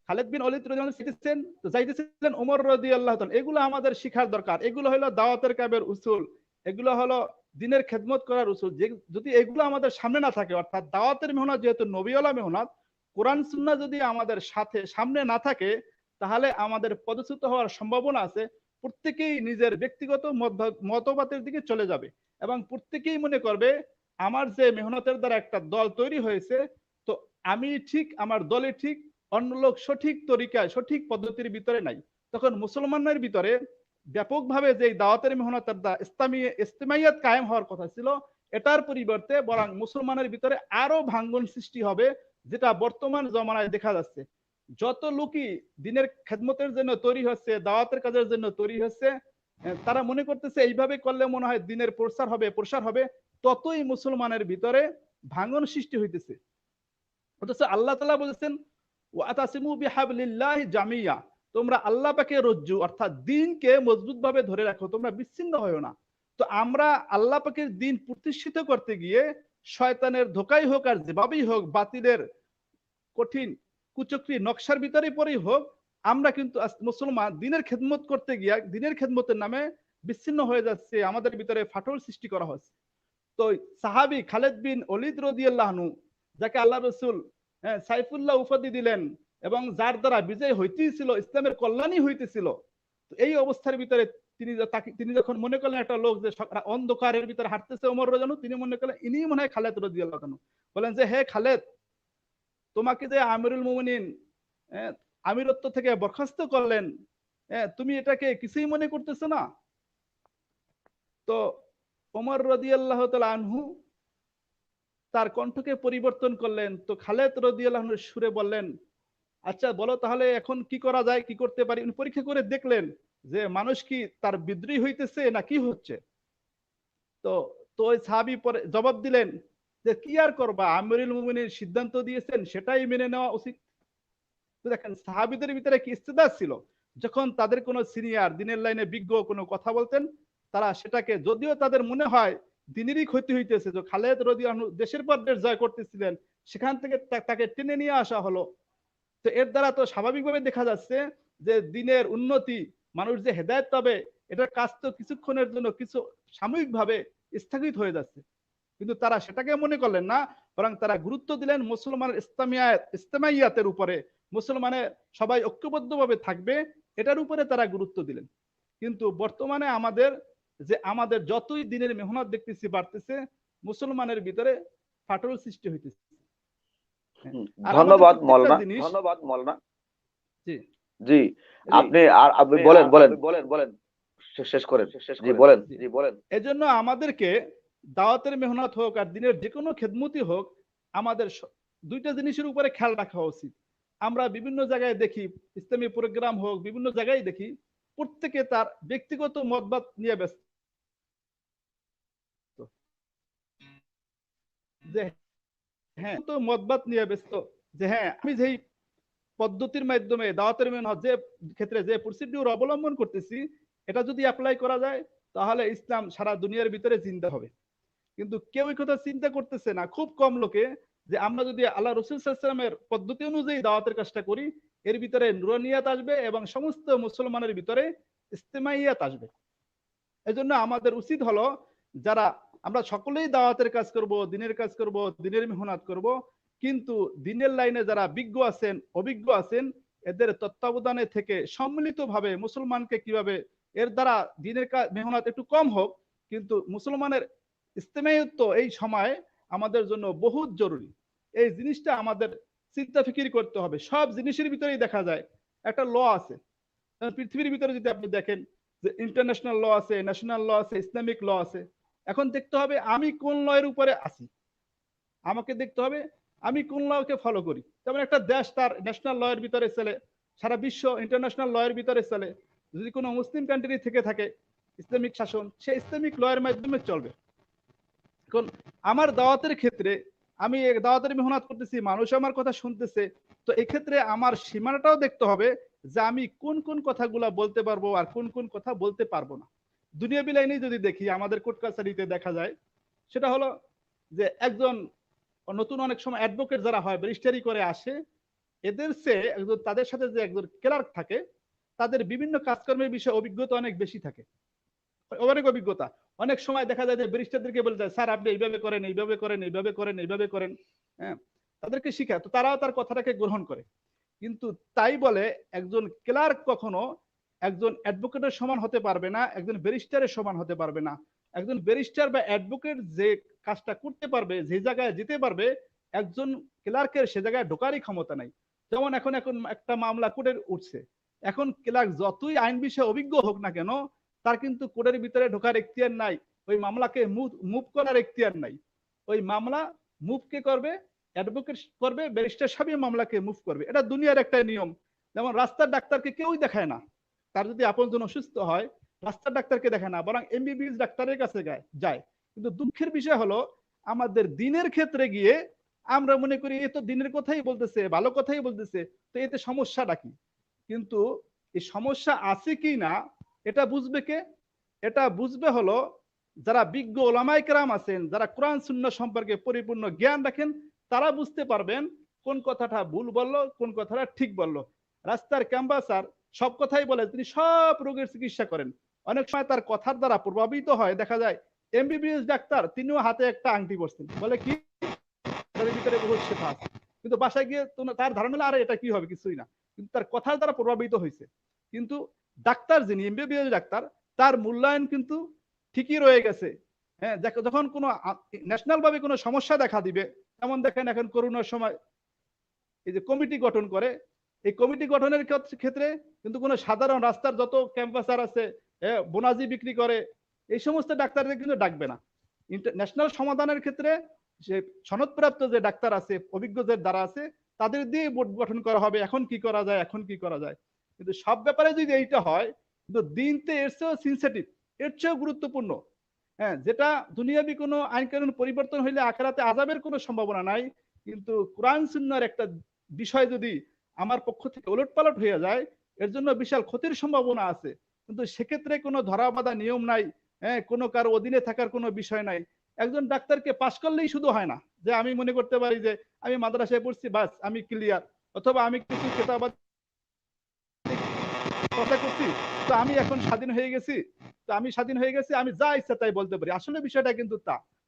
খালিদ বিন ওলীদ রাদিয়াল্লাহু শিখতেছেন, তো যাইতেছিলেন ওমর রাদিয়াল্লাহু তাআলা। এগুলো আমাদের শিখার দরকার। এগুলো হলো দাওয়াতের কাবের উসুল, এগুলো হলো দিনের খেদমত করার উসুল। যে যদি এগুলো আমাদের সামনে না থাকে, অর্থাৎ দাওয়াতের মেহনত যেহেতু নবীওয়ালা মেহনত, কোরআন সুন্নাহ যদি আমাদের সাথে সামনে না থাকে, তাহলে আমাদের পদচ্যুত হওয়ার সম্ভাবনা আছে। প্রত্যেকেই নিজের ব্যক্তিগত মতবাদের দিকে চলে যাবে এবং প্রত্যেকেই মনে করবে আমার যে মেহনতের দ্বারা একটা দল তৈরি হয়েছে, তো আমি ঠিক, আমার দলে ঠিক, অন্য লোক সঠিক তরিকায় সঠিক পদ্ধতির ভিতরে নাই। তখন মুসলমানের ভিতরে ব্যাপকভাবে যে দাওয়াতের মেহনতের দ্বারা ইস্তেমাইয়াত কায়েম হওয়ার কথা ছিল, এটার পরিবর্তে বরং মুসলমানের ভিতরে আরো ভাঙ্গন সৃষ্টি হবে, যেটা বর্তমান জমানায় দেখা যাচ্ছে। যত লোকই দিনের খেদমতের জন্য তৈরি হচ্ছে, দাওয়াতের কাজের জন্য তৈরি হচ্ছে, তারা মনে করতেছে এইভাবে করলে মনে হয় দিনের প্রসার হবে, ততই মুসলমানের ভিতরে ভাঙ্গন সৃষ্টি হইতেছে। অথচ আল্লাহ তাআলা বলেছেন ওয়াতাসিমু বিহাবলিল্লাহি জামিয়া, তোমরা আল্লাহ পাকের রজ্জু অর্থাৎ দ্বীনকে মজবুত ভাবে ধরে রাখো, তোমরা বিচ্ছিন্ন হয়ো না। তো আমরা আল্লাহ পাকের দ্বীন প্রতিষ্ঠিত করতে গিয়ে শয়তানের ধোঁকাই হোক আর যেভাবেই হোক, বাতিলের কঠিন কুচক্রি নকশার ভিতরে পরেই হোক, আমরা কিন্তু মুসলমান দ্বীনের খেদমত করতে গিয়ে দ্বীনের খেদমতের নামে বিচ্ছিন্ন হয়ে যাচ্ছে, আমাদের ভিতরে ফাটল সৃষ্টি করা হচ্ছে। তো সাহাবী খালিদ বিন ওলীদ রাদিয়াল্লাহু আনহু, যাকে আল্লাহ রাসূল সাইফুল্লাহ উপাধি দিলেন এবং যার দ্বারা বিজয় হইতেছিল, ইসলামের কল্যাণই হইতেছিল, তো এই অবস্থার ভিতরে তিনি যখন মনে করলেন একটা লোক যে অন্ধকারের ভিতরে হাঁটতেছে ওমর রাদিয়াল্লাহু, তিনি মনে করলেন ইনি মনে হয় খালিদ রাদিয়াল্লাহু আনহু। বলেন যে হে খালিদ, তোমাকে যে আমিরুল মুমিনিন আমিরত্ব থেকে বরখাস্ত করলেন, তুমি এটাকে কিছুই মনে করতেছো না? তো ওমর রাদিয়াল্লাহু তাআলা আনহু তার কণ্ঠকে পরিবর্তন করলেন। তো খালিদ রাদিয়াল্লাহু আনহু সুরে বললেন, আচ্ছা বলো তাহলে এখন কি করা যায়, কি করতে পারি? উনি পরীক্ষা করে দেখলেন যে মানুষ কি তার বিদ্রোহী হইতেছে না কি হচ্ছে। তো তো ওই সাহাবী পরে জবাব দিলেন যে কি আর করবা, আমিরুল মুমিনিন সিদ্ধান্ত দিয়েছেন সেটাই মেনে নেওয়া উচিত। তো দেখেন সাহাবীদের ভিতরে কি ইস্তেদাদ ছিল, যখন তাদের কোনো সিনিয়র দিনের লাইনে বিজ্ঞ কোনো কথা বলতেন, তারা সেটাকে, যদিও তাদের মনে হয় দিনেরই ক্ষতি হইতেছে, যে খালিদ রাদিয়াল্লাহু আনহু দেশের পর দেশ জয় করতেছিলেন, সেখান থেকে তাকে টেনে নিয়ে আসা হলো, তো এর দ্বারা তো স্বাভাবিকভাবে দেখা যাচ্ছে যে দিনের উন্নতি, মানুষ যে হেদায়েত পাবে, এটার কাজ তো কিছুক্ষণের জন্য, কিছু সাময়িকভাবে স্থগিত হয়ে যাচ্ছে। কিন্তু তারা সেটাকে মনে করলেন না, বরং তারা গুরুত্ব দিলেন মুসলমানের ইস্তেমাইয়াতের উপরে, মুসলমানের সবাই ঐক্যবদ্ধভাবে থাকবে, এটার উপরে তারা গুরুত্ব দিলেন। কিন্তু বর্তমানে আমাদের যতই দিনের মেহনত দেখতেছি বাড়তেছে, মুসলমানের ভিতরে ফাটল সৃষ্টি হইতেছে। আর আমাদের ধন্যবাদ প্রত্যেকটা মৌলানা, জিনিস, ধন্যবাদ মৌলানা। জি জি, জি আপনি বলেন, শেষ করেন। জি বলেন, জি, এজন্য আমাদেরকে দাওয়াতের মেহনত হোক আর দিনের যে কোনো খেদমতি হোক, আমাদের দুইটা জিনিসের উপরে খেয়াল রাখা উচিত। আমরা বিভিন্ন জায়গায় দেখি, ইসলামী প্রোগ্রাম হোক, বিভিন্ন জায়গায় দেখি প্রত্যেকে তার ব্যক্তিগত মতবাদ নিয়ে ব্যস্ত, যে হ্যাঁ তো মতবাদ নিয়ে ব্যস্ত, যে হ্যাঁ আমি যেই পদ্ধতির মাধ্যমে দাওয়াতের মেহনত যে ক্ষেত্রে যে প্রসিডিউর অবলম্বন করতেছি, এটা যদি অ্যাপ্লাই করা যায় তাহলে ইসলাম সারা দুনিয়ার ভিতরে জিন্দা হবে। কিন্তু কেউ এই কথা চিন্তা করতেছে না, খুব কম লোকে, যে আমরা যদি আল্লাহ রসুল সাল্লাল্লাহু আলাইহি ওয়াসাল্লামের পদ্ধতি অনুযায়ী দাওয়াতের কাজটা করি, এর ভিতরে নুরানিয়াত আসবে এবং সমস্ত মুসলমানের ভিতরে ইস্তেমাইয়াত আসবে। এজন্য আমাদের উচিত হলো, যারা আমরা সকলেই দাওয়াতের কাজ করব, দিনের কাজ করব, দিনের মেহনত করব, কিন্তু দিনের লাইনে যারা বিজ্ঞ আছেন, অভিজ্ঞ আছেন, এদের তত্ত্বাবধানে থেকে সম্মিলিতভাবে মুসলমানকে কিভাবে এর দ্বারা দিনের কাজ মেহনত একটু কম হোক, কিন্তু মুসলমানের ইস্তেমায়িত্ব এই সময় আমাদের জন্য বহুত জরুরি। এই জিনিসটা আমাদের চিন্তা ফিকির করতে হবে। সব জিনিসের ভিতরেই দেখা যায় একটা ল আছে। পৃথিবীর ভিতরে যদি আপনি দেখেন যে ইন্টারন্যাশনাল ল আছে, ন্যাশনাল ল আছে, ইসলামিক ল আছে। এখন দেখতে হবে আমি কোন ল এর উপরে আছি, আমাকে দেখতে হবে আমি কোন লকে ফলো করি। যেমন একটা দেশ তার ন্যাশনাল ল এর ভিতরে চলে, সারা বিশ্ব ইন্টারন্যাশনাল ল এর ভিতরে চলে। যদি কোনো মুসলিম কান্ট্রি থেকে থাকে ইসলামিক শাসন, সে ইসলামিক ল এর মাধ্যমে চলবে। এখন আমার দাওয়াতের ক্ষেত্রে আমি দাওয়াতের মেহনত করতেছি, মানুষ আমার কথা শুনতেছে, তো এই ক্ষেত্রে আমার সীমানাটাও দেখতে হবে যে আমি কোন কোন কথাগুলা বলতে পারবো আর কোন কোন কথা বলতে পারবো না। দুনিয়াবি লাইনে যদি দেখি, আমাদের কোর্ট কাছারিতে দেখা যায়, সেটা হলো যে একজন নতুন অনেক সময় অ্যাডভোকেট যারা হয়, ব্যারিস্টারি করে আসে, এদের চেয়ে একজন তাদের সাথে যে একজন ক্লার্ক থাকে, তাদের বিভিন্ন কাজকর্মের বিষয়ে অভিজ্ঞতা অনেক বেশি থাকে, অনেক অভিজ্ঞতা। অনেক সময় দেখা যায় যে ব্যারিস্টারদেরকে বলে যায়, স্যার আপনি এইভাবে করেন, এইভাবে করেন, এইভাবে করেন, এইভাবে করেন, হ্যাঁ, তাদেরকে শিখায়, তো তারাও তার কথাটাকে গ্রহণ করে। কিন্তু তাই বলে একজন ক্লার্ক কখনো একজন অ্যাডভোকেটের সমান হতে পারবে না, একজন ব্যারিস্টারের সমান হতে পারবে না। একজন ব্যারিস্টার বা অ্যাডভোকেট যে কাজটা করতে পারবে, যে জায়গায় যেতে পারবে, একজন ক্লার্কের সে জায়গায় ঢোকারই ক্ষমতা নাই। যেমন এখন এখন একটা মামলা কোর্টে উঠছে, এখন ক্লার্ক যতই আইন বিষয়ে অভিজ্ঞ হোক না কেন, তার কিন্তু কোর্টের ভিতরে ঢোকার এখতিয়ার নাই, ওই মামলাকে মুভ করার এখতিয়ার নাই। ওই মামলা মুভ কে করবে? অ্যাডভোকেট করবে, ব্যারিস্টার সাহেব মামলাকে মুভ করবে। এটা দুনিয়ার একটা নিয়ম। যেমন রাস্তার ডাক্তারকে কেউই দেখায় না, তার যদি আপনজন অসুস্থ হয় রাস্তার ডাক্তারকে দেখায় না, বরং এমবিবিএস ডাক্তারের কাছে যায়। কিন্তু দুঃখের বিষয় হলো, আমাদের দিনের ক্ষেত্রে গিয়ে আমরা মনে করি এ তো দিনের কথাই বলতেছে, ভালো কথাই বলতেছে, তো এতে সমস্যাটা কি? কিন্তু এই সমস্যা আছে কি না এটা বুঝবে কে? এটা বুঝবে হলো যারা বিজ্ঞ ওলামায়ে কেরাম আছেন, যারা কোরআন সুন্নাহ সম্পর্কে পরিপূর্ণ জ্ঞান রাখেন, তারা বুঝতে পারবেন কোন কথাটা ভুল বললো, কোন কথাটা ঠিক বললো। রাস্তার ক্যাম্বাসার সব কথাই বলে, তিনি সব রোগের চিকিৎসা করেন। অনেক সময় তার কথার দ্বারা প্রভাবিত হয়, দেখা যায় এমবিবিএস ডাক্তার, তিনিও হাতে একটা আংটি পরছেন, বলে কি এর ভিতরে বহুত শেফা আছে, কিন্তু বাসায় গিয়ে তার ধারণা হলো আরে এটা কি হবে, কিছুই না, কিন্তু তার কথার দ্বারা প্রভাবিত হয়েছে। কিন্তু ডাক্তার যিনি এমবিবিএস ডাক্তার, তার মূল্যায়ন কিন্তু ঠিকই রয়ে গেছে। হ্যাঁ, যখন কোনো ন্যাশনাল ভাবে কোনো সমস্যা দেখা দিবে, যেমন দেখেন এখন করোনার সময় এই যে কমিটি গঠন করে, এই কমিটি গঠনের ক্ষেত্রে কিন্তু কোনো সাধারণ রাস্তার যত ক্যাম্পাসার আছে, বোনাজি বিক্রি করে, এই সমস্ত ডাক্তারদের কিন্তু ডাকবে না। ন্যাশনাল সমাধানের ক্ষেত্রে যে সনদপ্রাপ্ত যে ডাক্তার আছে, অভিজ্ঞ যে দ্বারা আছে, তাদের দিয়ে বোর্ড গঠন করা হবে, এখন কি করা যায়, এখন কি করা যায়। কিন্তু সব ব্যাপারে যদি এইটা হয়, কিন্তু দিনতে এর চেয়েও সেনসিটিভ, এর চেয়েও গুরুত্বপূর্ণ। হ্যাঁ, যেটা দুনিয়াবি কোনো আইন কানুন পরিবর্তন হইলে আখিরাতে আযাবের কোনো সম্ভাবনা নাই, কিন্তু কোরআন সুন্নাহর একটা বিষয় যদি আমার পক্ষ থেকে ওলটপালট হয়ে যায়, এর জন্য বিশাল ক্ষতির সম্ভাবনা আছে। কিন্তু সেক্ষেত্রে কোনো ধরা বাঁধা নিয়ম নাই, হ্যাঁ, কোনো কারো অধীনে থাকার কোনো বিষয় নাই। একজন ডাক্তারকে পাশ করলেই শুধু হয় না, যে আমি মনে করতে পারি যে আমি মাদ্রাসায় পড়ছি, বাস আমি ক্লিয়ার, অথবা আমি কিছু কেতাবাদ কথা করছি, তো আমি এখন স্বাধীন হয়ে গেছি, তো আমি স্বাধীন হয়ে গেছি, আমি যা ইচ্ছা তাই বলতে পারি। আসলে বিষয়টা কিন্তু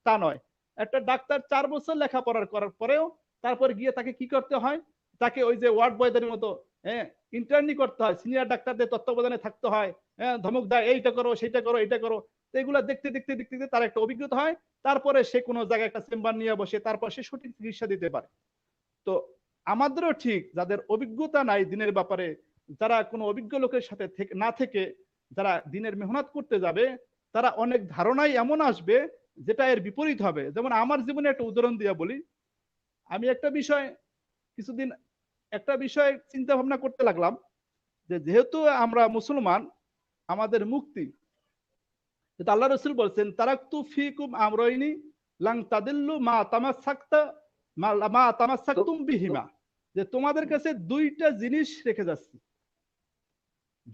তা নয়। একটা ডাক্তার 4 বছর লেখাপড়া করার পরেও তারপর গিয়ে তাকে কি করতে হয়, তাকে ওই যে ওয়ার্ড বয়দের মতো, হ্যাঁ, ইন্টার্নি করতে হয়, সিনিয়র ডাক্তারদের তত্ত্বাবধানে থাকতে হয়, হ্যাঁ, ধমক দেয় এইটা করো সেইটা করো এইটা করো। তো এগুলা দেখতে দেখতে দেখতে দেখতে তার একটা অভিজ্ঞতা হয়, তারপরে সে কোনো জায়গায় একটা চেম্বার নিয়ে বসে, তারপর সে সঠিক চিকিৎসা দিতে পারে। তো আমাদেরও ঠিক যাদের অভিজ্ঞতা নাই দিনের ব্যাপারে, যারা কোনো অভিজ্ঞ লোকের সাথে না থেকে যারা দিনের মেহনত করতে যাবে, তারা অনেক ধারণাই এমন আসবে যেটা এর বিপরীত হবে। যেমন আমার জীবনে একটা উদাহরণ দিয়ে বলি, আমি কিছুদিন একটা বিষয় চিন্তা ভাবনা করতে লাগলাম, যে যেহেতু আমরা মুসলমান, আমাদের মুক্তি, আল্লাহ রসুল বলছেন তারাকতু ফিকুম আমরাইনি লাং তাদিল্লু মা তামাসসাকতুম বিহিমা, যে তোমাদের কাছে দুইটা জিনিস রেখে যাচ্ছি,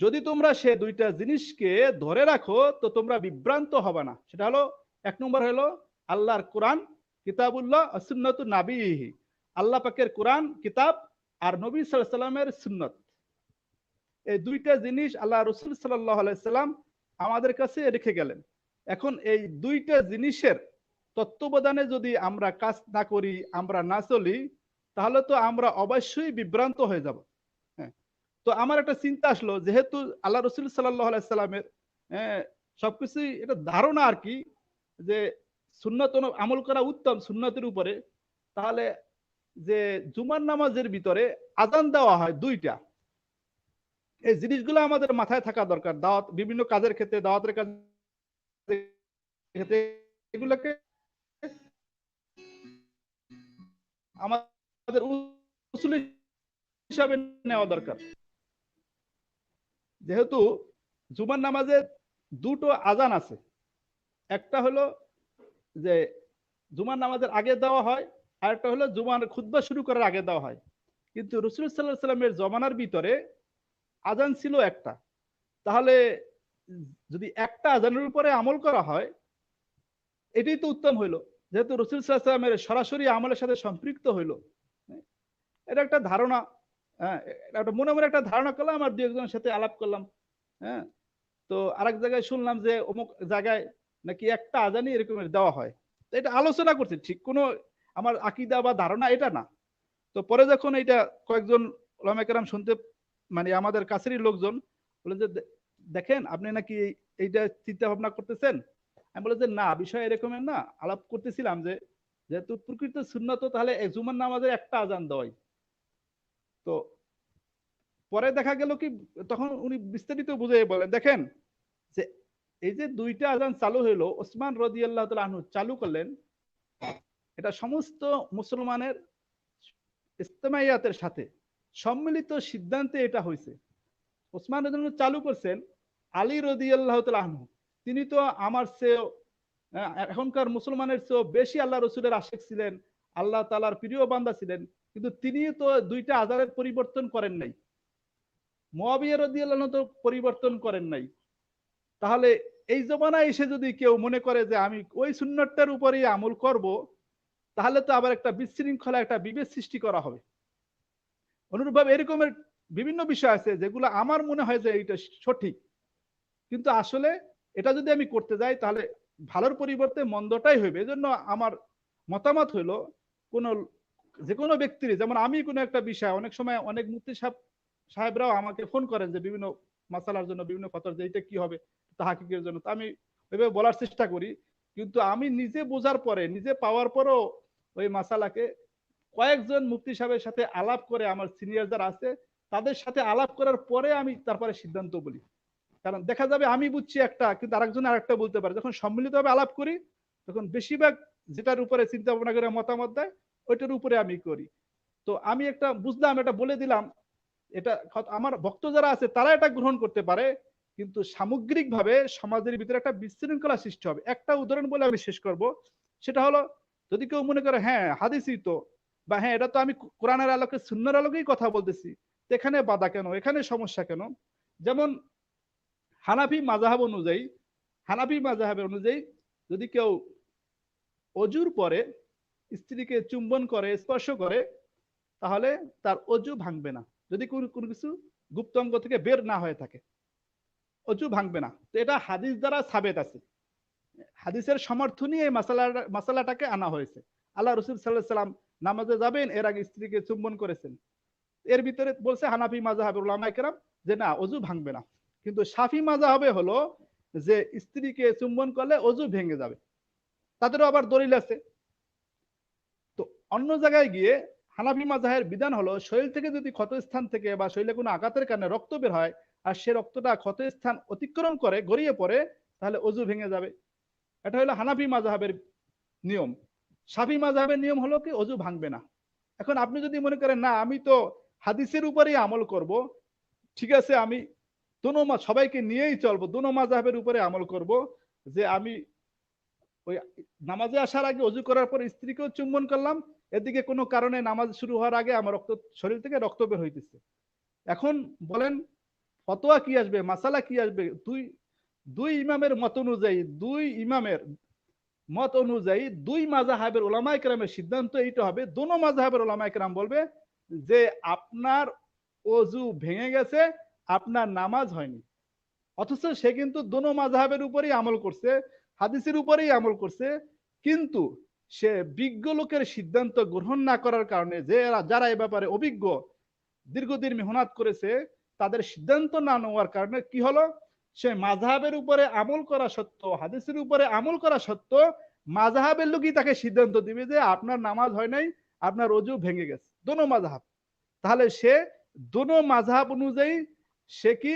যদি তোমরা সে দুইটা জিনিসকে ধরে রাখো তো তোমরা বিভ্রান্ত হবে না। সেটা হলো, এক নম্বর হলো আল্লাহর কোরআন, কিতাবুল্লাহ সুন্নাতু নাবিহি, আল্লাহ পাকের কোরআন কিতাব আর নবী সাল্লাল্লাহু আলাইহি সাল্লামের সুন্নাত। এই দুইটা জিনিস আল্লাহ রাসূল সাল্লাল্লাহু আলাইহি সাল্লাম আমাদের কাছে রেখে গেলেন। এখন এই দুইটা জিনিসের তত্ত্বাবধানে যদি আমরা কাজ না করি, আমরা না চলি, তাহলে তো আমরা অবশ্যই বিভ্রান্ত হয়ে যাব। হ্যাঁ, তো আমার একটা চিন্তা আসলো, যেহেতু আল্লাহ রসুল সাল্লাল্লাহু আলাইহি সাল্লামের সবকিছুই এটা ধারণা আর কি, যে সুন্নাত আমল করা উত্তম সুন্নাতের উপরে, তাহলে যে জুমার নামাজের ভিতরে আজান দেওয়া হয় দুইটা, এই জিনিসগুলো আমাদের মাথায় থাকা দরকার। দাওয়াত, বিভিন্ন কাজের ক্ষেত্রে, দাওয়াতের কাজের ক্ষেত্রে এগুলোকে আমাদের উসুল হিসাবে নেওয়া দরকার। যেহেতু জুমার নামাজে দুটো আজান আছে, একটা হলো যে জুমার নামাজের আগে দেওয়া হয়, আর একটা হলো জুমার খুতবা শুরু করার আগে দেওয়া হয়। কিন্তু রাসূল সাল্লাল্লাহু আলাইহি সাল্লামের জমানার ভিতরে আজান ছিল একটা, তাহলে যদি একটা আজানের উপরে আমল করা হয় এটাই তো উত্তম হইলো, যেহেতু রাসূল সাল্লাল্লাহু আলাইহি সাল্লামের সরাসরি আমলের সাথে সম্পৃক্ত হইলো। এটা একটা ধারণা, হ্যাঁ, একটা মনে মনে একটা ধারণা করলাম, আর দু একজনের সাথে আলাপ করলাম। হ্যাঁ, তো আরেক জায়গায় শুনলাম যে অমুক জায়গায় নাকি একটা আজানই এরকমের দেওয়া হয়। তো এটা আলোচনা করছি, ঠিক কোনো আমার আকীদা বা ধারণা এটা না। তো পরে যখন এটা কয়েকজন উলামায়ে কেরাম শুনতে, মানে আমাদের কাছেরই লোকজন বলে যে দেখেন আপনি নাকি এইটা চিন্তা ভাবনা করতেছেন। আমি বলে যে না, বিষয় এরকমের না, আলাপ করতেছিলাম যে যেহেতু প্রকৃত সুন্নাত, তাহলে জুমার নামাজের একটা আজান দেওয়াই। তো পরে দেখা গেল কি, তখন উনি বিস্তারিত বুঝিয়ে বলেন, দেখেন যে এই যে দুইটা আজান চালু হইলো, ওসমান রাদিয়াল্লাহু তাআলা আনহু চালু করলেন, এটা সমস্ত মুসলমানের ইজতিমাইয়াতের সাথে সম্মিলিত সিদ্ধান্তে এটা হয়েছে। ওসমান রাদিয়াল্লাহু চালু করছেন, আলী রাদিয়াল্লাহু তাআলা আনহু তিনি তো আমার চেয়েও, এখনকার মুসলমানের চেয়েও বেশি আল্লাহ রসুলের আশিক ছিলেন, আল্লাহ তাআলার প্রিয় বান্দা ছিলেন, কিন্তু তিনি তো দুইটা আজানের পরিবর্তন করেন নাই। মুয়াবিয়া রাদিয়াল্লাহু আনহু তো পরিবর্তন করেন নাই। তাহলে এই জমানায় এসে যদি কেউ মনে করে যে আমি ওই সুন্নতটার উপরেই আমল করব, তাহলে তো আবার একটা বিশৃঙ্খলা, একটা বিভেদ সৃষ্টি করা হবে। অনুরূপভাবে এরকমের বিভিন্ন বিষয় আছে যেগুলো আমার মনে হয় যে এটা সঠিক, কিন্তু আসলে এটা যদি আমি করতে যাই তাহলে ভালোর পরিবর্তে মন্দটাই হইবে। এজন্য আমার মতামত হইলো, কোন যে কোনো ব্যক্তির, যেমন আমি কোনো একটা বিষয়, অনেক সময় অনেক মুফতি সাহেবরাও আমাকে ফোন করেন যে বিভিন্ন মাসালার জন্য, বিভিন্ন ফতোয়া, যে এটা কি হবে তাহকিকের জন্য, তো আমি ওইভাবে বলার চেষ্টা করি। কিন্তু আমি নিজে বোঝার পরে, নিজে পাওয়ার পরও ওই মাসালাকে কয়েকজন মুফতি সাহেবের সাথে আলাপ করে, আমার সিনিয়র যারা আছে তাদের সাথে আলাপ করার পরে আমি তারপরে সিদ্ধান্ত বলি। কারণ দেখা যাবে আমি বুঝছি একটা, কিন্তু আরেকজন আরেকটা বলতে পারে। যখন সম্মিলিতভাবে আলাপ করি তখন বেশিরভাগ যেটার উপরে চিন্তা ভাবনা করে মতামত দেয় ওইটার উপরে আমি করি। তো আমি একটা বুঝলাম, এটা বলে দিলাম, এটা আমার ভক্ত যারা আছে তারা এটা গ্রহণ করতে পারে, কিন্তু সামগ্রিকভাবে সমাজের ভিতরে একটা বিশৃঙ্খলা সৃষ্টি হবে। একটা উদাহরণ বলে আমি শেষ করব, সেটা হলো যদি কেউ মনে করে হ্যাঁ হাদিসই তো, বা হ্যাঁ এটা তো আমি কোরআনের আলোকে সুন্নাহর আলোকেই কথা বলতেছি, এখানে বাধা কেন, এখানে সমস্যা কেন? যেমন হানাফি মাযহাবের অনুযায়ী যদি কেউ অজুর পরে স্ত্রীকে চুম্বন করে, স্পর্শ করে, তাহলে তার অজু ভাঙবে না, যদি কোনো কিছু গুপ্ত অঙ্গ থেকে বের না হয়ে থাকে, অজু ভাঙবে না। তো এটা হাদিস দ্বারা সাবেত আছে, হাদিসের সমর্থনই এই মাসালাটাকে আনা হয়েছে। আল্লাহ রসুল সাল্লাল্লাহু আলাইহি সাল্লাম নামাজে যাবেন, এর আগে স্ত্রীকে চুম্বন করেছেন। এর ভিতরে বলছে হানাফি মাযহাবের উলামায়ে কেরাম যে না, অজু ভাঙবে না। কিন্তু শাফি মাযহাবে হলো যে স্ত্রীকে চুম্বন করলে অজু ভেঙে যাবে, তাদেরও আবার দলিল আছে। তো অন্য জায়গায় গিয়ে হানাফি মাযহাবের বিধান হলো, শরীর থেকে যদি ক্ষতস্থান থেকে বা শরীরে কোনো আঘাতের কারণে রক্ত বের হয়, আর সে রক্তটা ক্ষতস্থান অতিক্রম করে গড়িয়ে পড়ে, তাহলে অজু ভেঙে যাবে। এটা হলো হানাফি মাযহাবের নিয়ম। শাফি মাযহাবের নিয়ম হলো কি, অজু ভাঙবে না। এখন আপনি যদি মনে করেন না আমি তো হাদিসের উপরেই আমল করব, ঠিক আছে, আমি সবাইকে নিয়েই চলবো, দোনো মাযহাবের উপরে আমল করব, যে আমি ওই নামাজে আসার আগে অজু করার পর স্ত্রীকেও চুম্বন করলাম এদিকে কোনো কারণে নামাজ শুরু হওয়ার আগে আমার শরীর থেকে রক্ত বের হইতেছে। এখন বলেন ফতোয়া কি আসবে, মাসালা কি আসবে? দুই ইমামের মত অনুযায়ী, দুই মাযহাবের উলামায়ে কেরামের সিদ্ধান্ত এইটা হবে, দোনো মাযহাবের উলামায়ে কেরাম বলবে যে আপনার ওযু ভেঙে গেছে, আপনার নামাজ হয়নি। অথচ সে কিন্তু দোনো মাযহাবের উপরেই আমল করছে, হাদিসের উপরেই আমল করছে, কিন্তু সে বিজ্ঞ লোকের সিদ্ধান্ত গ্রহণ না করার কারণে, যারা এ ব্যাপারে অভিজ্ঞ, দীর্ঘদিন মেহনত করেছে, তাদের সিদ্ধান্ত না নেওয়ার কারণে কি হলো, সে মাযহাবের উপরে আমল করা সত্ত্বেও, হাদিসের উপরে আমল করা সত্ত্বেও মাযহাবের লোকই তাকে সিদ্ধান্ত দিবে যে আপনার নামাজ হয় নাই, আপনার ওযু ভেঙে গেছে, দোনো মাযহাব। তাহলে সে দোনো মাযহাব অনুযায়ী সে কি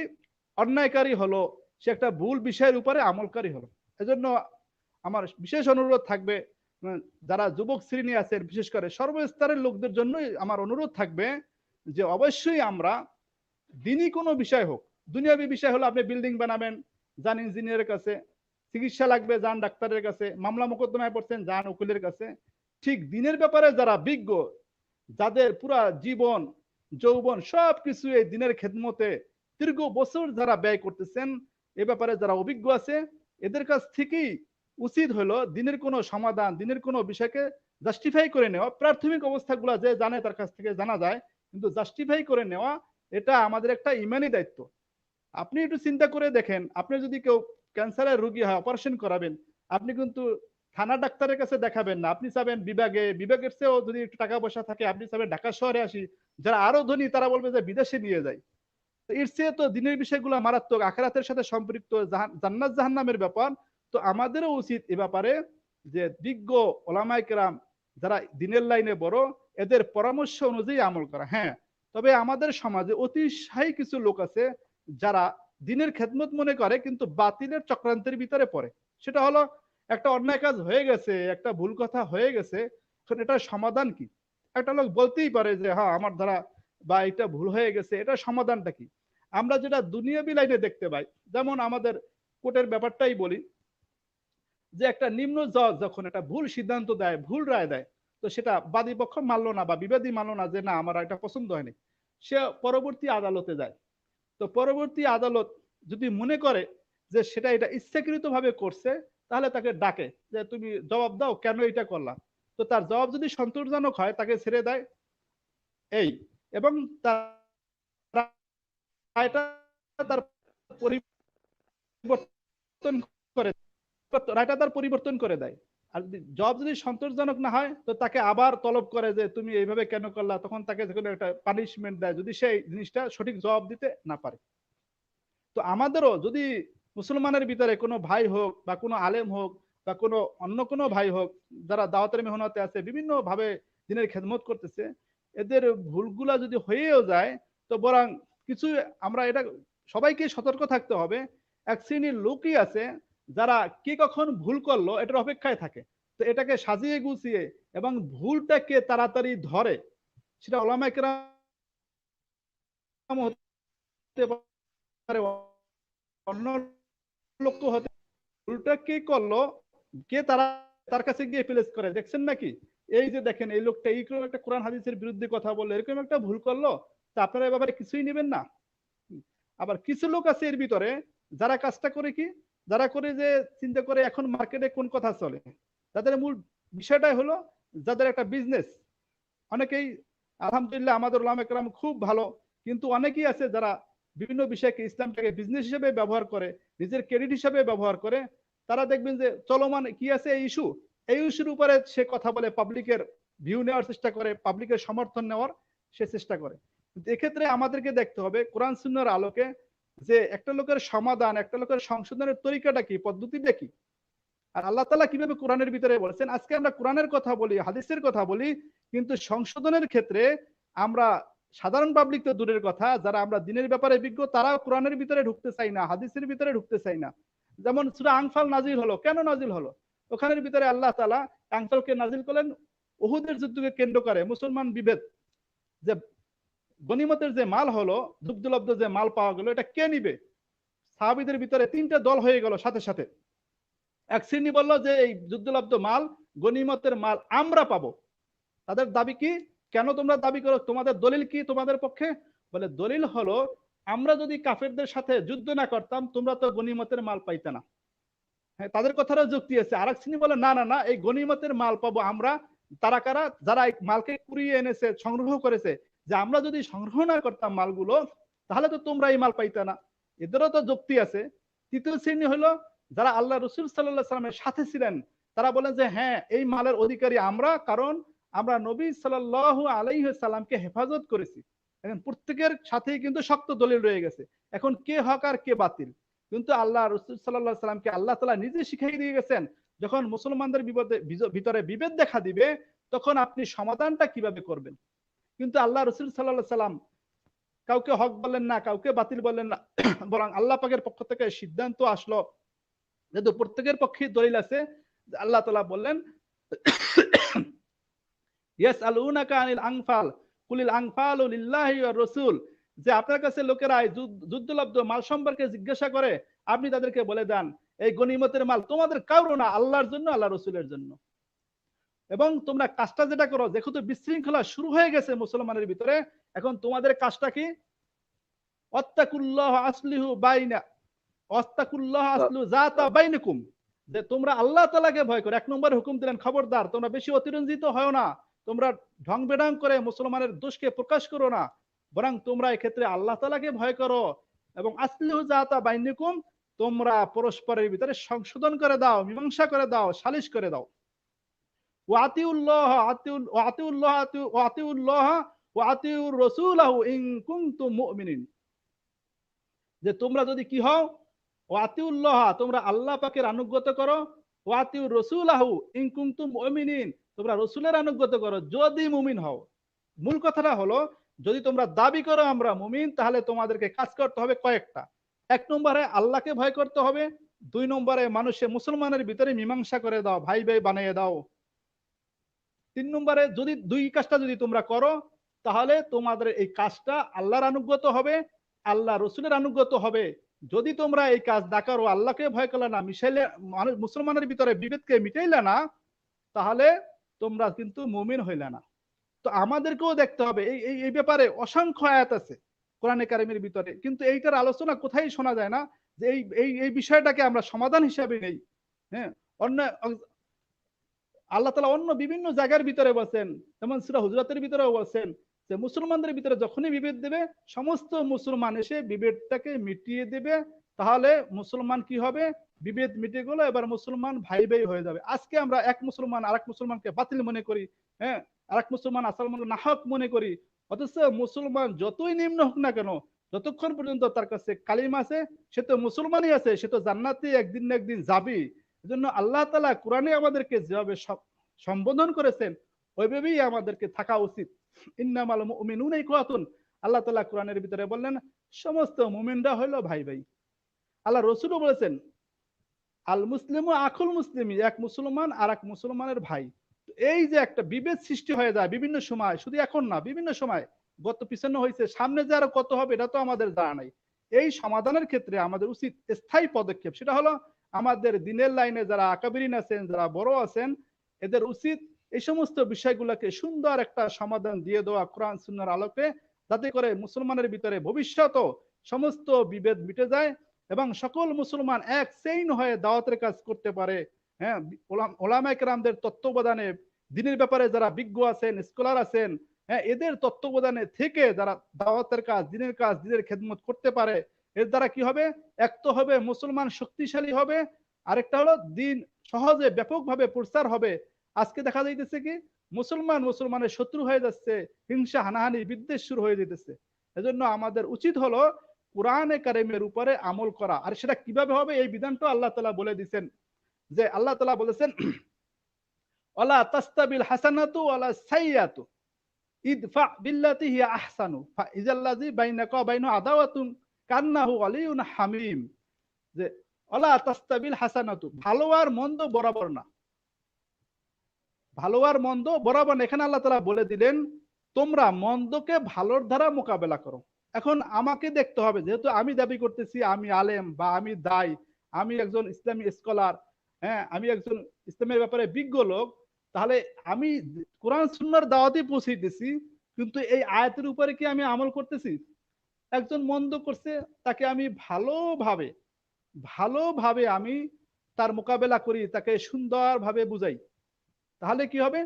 অন্যায়কারী হলো, সে একটা ভুল বিষয়ের উপরে আমলকারী হলো। এজন্য আমার বিশেষ অনুরোধ থাকবে, যারা যুবক শ্রেণী আছেন, বিশেষ করে সর্বস্তরের লোকদের জন্যই আমার অনুরোধ থাকবে যে অবশ্যই আমরা দিনই কোনো বিষয় হোক, দুনিয়াবী বিষয় হলো আপনি বিল্ডিং বানাবেন, যান ইঞ্জিনিয়ারের কাছে, চিকিৎসা লাগবে যান ডাক্তারের কাছে, মামলা মোকদ্দমায় পড়ছেন যান উকিলের কাছে। ঠিক দিনের ব্যাপারে যারা বিজ্ঞ, যাদের পুরা জীবন যৌবন সবকিছু এই দিনের খেদমতে দীর্ঘ বছর যারা ব্যয় করতেছেন, এ ব্যাপারে যারা অভিজ্ঞ আছে, এদের কাছ থেকেই উচিত হলো দিনের কোনো সমাধান, দিনের কোনো বিষয়কে জাস্টিফাই করে নেওয়া। প্রাথমিক অবস্থাগুলো যে জানে তার কাছ থেকে জানা যায়, কিন্তু জাস্টিফাই করে নেওয়া এটা আমাদের একটা ইমানি দায়িত্ব। আপনি একটু চিন্তা করে দেখেন, আপনি যদি কেউ ক্যান্সারের রোগী হয়, অপারেশন করাবেন, আপনি কিন্তু থানা ডাক্তারের কাছে দেখাবেন না, আপনি চাবেন বিভাগের চেয়েও যদি একটু টাকা পয়সা থাকে আপনি চাবেন ঢাকা শহরে আসি, যারা আরো ধনী তারা বলবে যে বিদেশে নিয়ে যায়। তো এর চেয়ে তো দিনের বিষয়গুলো মারাত্মক, আখিরাতের সাথে সম্পৃক্ত, জান্নাত জাহান্নামের ব্যাপার। তো আমাদেরও উচিত এ ব্যাপারে যে বিজ্ঞ ওলামায়ে কেরাম যারা দিনের লাইনে বড়, এদের পরামর্শ অনুযায়ী আমল করা। হ্যাঁ, তবে আমাদের সমাজে অতিশয় কিছু লোক আছে যারা দিনের খেদমত মনে করে কিন্তু বাতিলের চক্রান্তের ভিতরে পড়ে। সেটা হলো একটা অন্যায় কাজ হয়ে গেছে, একটা ভুল কথা হয়ে গেছে, এখন এটার সমাধান কি? একটা লোক বলতেই পারে যে হ্যাঁ আমার দ্বারা বা এটা ভুল হয়ে গেছে, এটার সমাধানটা কি? আমরা যেটা দুনিয়াবী লাইনে দেখতে পাই, যেমন আমাদের কোর্টের ব্যাপারটাই বলি, যে একটা নিম্ন জজ যখন একটা ভুল সিদ্ধান্ত দেয়, ভুল রায় দেয়, তো সেটা বাদী পক্ষ মানলো না বা বিবাদী মানলো না যে না আমার এটা পছন্দ হয়নি, সে পরবর্তী আদালতে যায়। তো পরবর্তী আদালত যদি মনে করে যে সেটা এটা ইচ্ছাকৃত ভাবে করছে, তাহলে তাকে ডাকে যে তুমি জবাব দাও কেন এটা করলা। তো তার জবাব যদি সন্তোষজনক হয় তাকে ছেড়ে দেয় এই, এবং তার রায়টা তার পরিবর্তন করে, রায়টা তার পরিবর্তন করে দেয়। আর জবাব যদি সন্তোষজনক না হয় তো তাকে আবার তলব করে যে তুমি এইভাবে কেন করলা, তখন তাকে একটা পানিশমেন্ট দেয় যদি সেই জিনিসটা সঠিক জবাব দিতে না পারে। তো আমাদেরও যদি মুসলমানের ভিতরে কোনো ভাই হোক বা কোনো আলেম হোক বা কোনো অন্য কোনো ভাই হোক যারা দাওয়াতের মেহনতে আছে, বিভিন্ন ভাবে দিনের খেদমত করতেছে, এদের ভুলগুলা যদি হয়েও যায় তো বরং কিছু আমরা এটা সবাইকে সতর্ক থাকতে হবে। এক শ্রেণীর লোকই আছে যারা কে কখন ভুল করলো এটার অপেক্ষায় থাকে, তো এটাকে সাজিয়ে গুছিয়ে এবং ভুলটাকে তাড়াতাড়ি ধরে, সেটা ওলামায়ে কেরাম হতে পারে, অন্য লক্ষ্য হতে, ভুলটা কে করলো, কে তার কাছে গিয়ে প্লেস করে দেখছেন নাকি, এই যে দেখেন এই লোকটা এইরকম একটা কোরআন হাদিসের বিরুদ্ধে কথা বললো, এরকম একটা ভুল করলো, তা আপনারা এ ব্যাপারে কিছুই নেবেন না। আবার কিছু লোক আছে এর ভিতরে যারা কাজটা করে কি, যারা করে যে চিন্তা করে এখন মার্কেটে কোন কথা চলে, তাদের মূল বিষয়টাই হলো যাদের একটা বিজনেস। অনেকেই আলহামদুলিল্লাহ আমাদের উলামায়ে কেরাম খুব ভালো, কিন্তু অনেকেই আছে যারা বিভিন্ন বিষয়কে ইসলামটাকে বিজনেস হিসেবে ব্যবহার করে, নিজের ক্রেডিট হিসেবে ব্যবহার করে। তারা দেখবেন যে চলমান কি আছে এই ইস্যু, এই ইস্যুর উপরে সে কথা বলে, পাবলিকের ভিউ নেওয়ার চেষ্টা করে, পাবলিকের সমর্থন নেওয়ার সে চেষ্টা করে। কিন্তু এক্ষেত্রে আমাদেরকে দেখতে হবে কোরআন সুন্নাহর আলোকে যে একটা লোকের সমাধান, একটা লোকের সংশোধনের তরিকাটা কি, পদ্ধতিটা কি, আর আল্লাহ তাআলা কিভাবে কোরআনের ভিতরে বলেছেন। আজকে আমরা কোরআনের কথা বলি, হাদিসের কথা বলি, কিন্তু সংশোধনের ক্ষেত্রে আমরা সাধারণ পাবলিক তো দূরের কথা, যারা আমরা দিনের ব্যাপারে বিজ্ঞ তারা কোরআনের ভিতরে ঢুকতে চাই না, হাদিসের ভিতরে ঢুকতে চাই না। যেমন সূরা আনফাল নাজিল হলো, কেন নাজিল হলো? ওখানের ভিতরে আল্লাহ তাআলা আনফালকে নাজিল করলেন উহুদের যুদ্ধকে কেন্দ্র করে মুসলমান বিভেদ, যে গনিমতের যে মাল হলো, যুদ্ধলব্ধ যে মাল পাওয়া গেল, এটা কে নিবে? সাহাবীদের ভিতরে তিনটা দল হয়ে গেল সাথে সাথে। এক শ্রেণী বলল যে এই যুদ্ধলব্ধ মাল, গনিমতের মাল আমরা পাবো, তাদের দাবি কি? কেন তোমরা দাবি করো? তোমাদের দলিল কি তোমাদের পক্ষে? বলে দলিল হলো, আমরা যদি কাফেরদের সাথে যুদ্ধ না করতাম তোমরা তো গনিমতের মাল পাইতে না। হ্যাঁ, তাদের কথারও যুক্তি আছে। আরেক শ্রেণী বলে না না না, এই গনিমতের মাল পাবো আমরা। তারা কারা? যারা এই মালকে কুড়িয়ে এনেছে, সংগ্রহ করেছে, যে আমরা যদি সংগ্রহ না করতাম মালগুলো তাহলে তো তোমরা এই মাল পাইতে না। এদেরও তো যুক্তি আছে। তৃতীয় শ্রেণী হলো যারা আল্লাহ রসুল সাল্লাল্লাহু সাল্লামের সাথে ছিলেন, তারা বলেন যে হ্যাঁ, এই মালের অধিকারী আমরা, কারণ আমরা নবী সাল্লাল্লাহু আলাইহি সাল্লামকে হেফাজত করেছি। এখন প্রত্যেকের সাথেই কিন্তু শক্ত দলিল রয়ে গেছে। এখন কে হক আর কে বাতিল? কিন্তু আল্লাহ রসুল সাল্লাল্লাহু সাল্লামকে আল্লাহ তাআলা নিজে শিখিয়ে দিয়ে গেছেন, যখন মুসলমানদের ভিতরে বিভেদ দেখা দিবে তখন আপনি সমাধানটা কিভাবে করবেন। কিন্তু আল্লাহ রসুল সাল্লাল্লাহু সাল্লাম কাউকে হক বললেন না, কাউকে বাতিল বললেন না, বরং আল্লাহ পাকের পক্ষ থেকে সিদ্ধান্ত আসলো, যেহেতু প্রত্যেকের পক্ষে দলিল আছে, আল্লাহ তাআলা বললেন ইয়াসআলুনাকা আনিল আনফাল কুলিল আনফালু লিল্লাহি ওয়ার রাসূল, যে আপনার কাছে লোকেরা যুদ্ধলব্ধ মাল সম্পর্কে জিজ্ঞাসা করে, আপনি তাদেরকে বলে দেন এই গনিমতের মাল তোমাদের কারো না, আল্লাহর জন্য, আল্লাহ রসুলের জন্য। এবং তোমরা কাজটা যেটা করো, যেহেতু বিশৃঙ্খলা শুরু হয়ে গেছে মুসলমানের ভিতরে, এখন তোমাদের কাজটা কি? ওয়াত্তাকুল্লাহ আসলিহু বাইনা ওয়াত্তাকুল্লাহ আসলু যাতা বাইনাকুম, যে তোমরা আল্লাহ তাআলাকে ভয় করো। এক নম্বর হুকুম দিলেন, খবরদার তোমরা বেশি অতিরঞ্জিত হয় না, তোমরা ঢং বেঢং করে মুসলমানের দোষকে প্রকাশ করো না, বরং তোমরা এক্ষেত্রে আল্লাহ তাআলাকে ভয় করো। এবং আসলিহু যাতা বাইনাকুম, তোমরা পরস্পরের ভিতরে সংশোধন করে দাও, মীমাংসা করে দাও, সালিশ করে দাও। ওয়াতিউল্লাহ ওয়াতিউল্লাহ ওয়াতিউল্লাহ ওয়াতিউর রাসূলাহু ইন কুনতুম মুমিনিন, যে তোমরা যদি কি হও, ওয়াতিউল্লাহ তোমরা আল্লাহ পাকের আনুগত্য করো, ওয়াতিউর রাসূলাহু ইন কুনতুম মুমিনিন তোমরা রাসূলের আনুগত্য করো যদি মুমিন হও। মূল কথাটা হলো, যদি তোমরা দাবি করো আমরা মুমিন, তাহলে তোমাদেরকে কাজ করতে হবে কয়েকটা। এক নম্বরে আল্লাহকে ভয় করতে হবে, দুই নম্বরে মানুষের মুসলমানের ভিতরে মীমাংসা করে দাও, ভাই ভাই বানিয়ে দাও, তিন নম্বরে যদি দুই কাজটা যদি তোমরা করো তাহলে তোমাদের এই কাজটা আল্লাহর আনুগত্য হবে, আল্লাহ রসুলের আনুগত্য হবে। যদি তোমরা এই কাজ না করো, আল্লাহকে ভয় করলে না, মিশাইলে মুসলমানের ভিতরে বিভেদকে মিটাইলে না, তাহলে তোমরা কিন্তু মুমিন হইলে না। তো আমাদেরকেও দেখতে হবে, এই ব্যাপারে অসংখ্য আয়াত আছে কোরআনে কারিমের ভিতরে, কিন্তু এইটার আলোচনা কোথায় শোনা যায় না, যে এই বিষয়টাকে আমরা সমাধান হিসাবে নেই। হ্যাঁ, অন্য আল্লাহ তাআলা অন্য বিভিন্ন জায়গার ভিতরে বলছেন, যেমন সূরা হুজরাতের ভিতরেও বলছেন যে মুসলমানদের ভিতরে যখনই বিভেদ দেবে, সমস্ত মুসলমান এসে বিভেদটাকে মিটিয়ে দেবে, তাহলে মুসলমান কি হবে? বিভেদ মিটে গেল, এবার মুসলমান ভাই ভাই হয়ে যাবে। আজকে আমরা এক মুসলমান আরেক মুসলমানকে বাতিল মনে করি, হ্যাঁ, আরেক মুসলমান আসল নাহক মনে করি, অথচ মুসলমান যতই নিম্ন হোক না কেন, যতক্ষণ পর্যন্ত তার কাছে কালিমা আছে, সে তো মুসলমানই আছে, সে তো জান্নাতে একদিন না একদিন যাবে। এজন্য আল্লাহ তাআলা কোরআনে আমাদেরকে যেভাবে সম্বোধন করেছেন, ওইভাবেই আমাদেরকে থাকা উচিত। ইন্নামাল মুমিনুনা ইখওয়াতুন, আল্লাহ তাআলা কোরআনের ভিতরে বললেন সমস্ত মুমিনরা হলো ভাই ভাই। আল্লাহ রসুলও বলেছেন আল মুসলিমু আখুল মুসলিমি, এক মুসলমান আর এক মুসলমানের ভাই। এই যে একটা বিভেদ সৃষ্টি হয়ে যায় বিভিন্ন সময়, শুধু এখন না, বিভিন্ন সময় গত পিছনে হয়েছে, সামনে যে আরো কত হবে এটা তো আমাদের জানা নাই। এই সমাধানের ক্ষেত্রে আমাদের উচিত স্থায়ী পদক্ষেপ, সেটা হলো আমাদের দিনের লাইনে যারা আকাবিরিন আছেন, যারা বড় আছেন, এদের উচিত এই সমস্ত বিষয়গুলোকে সুন্দর একটা সমাধান দিয়ে দেওয়া কোরআন সুন্নাহর আলোকে, যাতে করে মুসলমানের ভিতরে ভবিষ্যৎ সমস্ত বিভেদ মিটে যায় এবং সকল মুসলমান এক সেইন হয়ে দাওয়াতের কাজ করতে পারে। হ্যাঁ, ওলামায়ে কেরামদের তত্ত্বাবধানে দিনের ব্যাপারে যারা বিজ্ঞ আছেন, স্কলার আছেন, হ্যাঁ, এদের তত্ত্বাবধানে থেকে যারা দাওয়াতের কাজ, দিনের খেদমত করতে পারে, এর দ্বারা কি হবে? এক তো হবে মুসলমান শক্তিশালী হবে, আরেকটা হলো দিন সহজে ব্যাপকভাবে প্রচার হবে। আজকে দেখা যাইতেছে কি মুসলমানের শত্রু হয়ে যাচ্ছে, হিংসা হানাহানি বিদ্বেষ শুরু হয়ে যেতেছে। এজন্য আমাদের উচিত হলো কোরআনে কারিমের উপরে আমল করা। আর সেটা কিভাবে হবে, এই বিধানটা আল্লাহ তাআলা বলে দিয়েছেন, যে আল্লাহ তাআলা বলেছেন ওয়ালা তাস্তাবিল হাসানাতু ওয়ালা সাইয়্যাতু ইদফা বিল্লাতি হিয়া আহসানু ফাইজাল্লাযী বাইনাকা ওয়া বাইনাহু আদাওয়াতুন কান্নাহু ওয়ালিয়ুন হামীম, যে ওয়ালা তাস্তাবিল হাসানাতু, ভালো আর মন্দ বরাবর না, ভালো আর মন্দ বরাবর না। এখানে আল্লাহ তাআলা বলে দিলেন তোমরা মন্দকে ভালোর দ্বারা মোকাবেলা করো। এখন আমাকে দেখতে হবে, যেহেতু আমি দাবি করতেছি আমি আলেম বা আমি দায়ী, আমি একজন ইসলামী স্কলার, হ্যাঁ, আমি একজন ইসলামের ব্যাপারে বিজ্ঞ লোক, তাহলে আমি কোরআন সুন্নাহর দাওয়াতই পৌঁছাইতেছি, কিন্তু এই আয়াতের উপরে কি আমি আমল করতেছি? একজন মন্দ করছে, তাকে আমি ভালোভাবে ভালোভাবে আমি তার মোকাবেলা করি, তাকে সুন্দরভাবে বুঝাই। তাহলে কি হবে?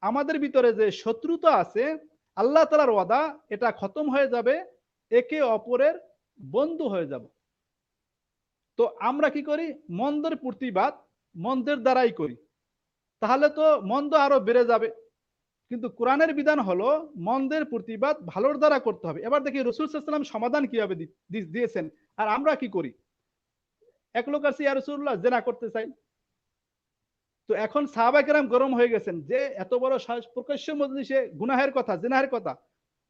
আমাদের ভিতরে যে শত্রুতা আছে, আল্লাহ তাআলার ওয়াদা, এটা খতম হয়ে যাবে, একে অপরের বন্ধু হয়ে যাব। তো আমরা কি করি? মন্দের প্রতিবাদ মন্দের দ্বারাই করি। তাহলে তো মন্দ আরো বেড়ে যাবে। কিন্তু কোরআনের বিধান হলো মন্দের প্রতিবাদ ভালোর দ্বারা করতে হবে। এবার দেখি রাসূল সাল্লাল্লাহু আলাইহি ওয়াসাল্লাম সমাধান কিভাবে দিয়েছেন, আর আমরা কি করি? এক লোক আছে, ইয়া রাসূলুল্লাহ, জেনা করতে চাই। তো এখন সাহাবায়ে কেরাম গরম হয়ে গেছেন যে এত বড় সাহস, প্রকাশ্য মজলিসে গুনাহের কথা, জিনাহের কথা।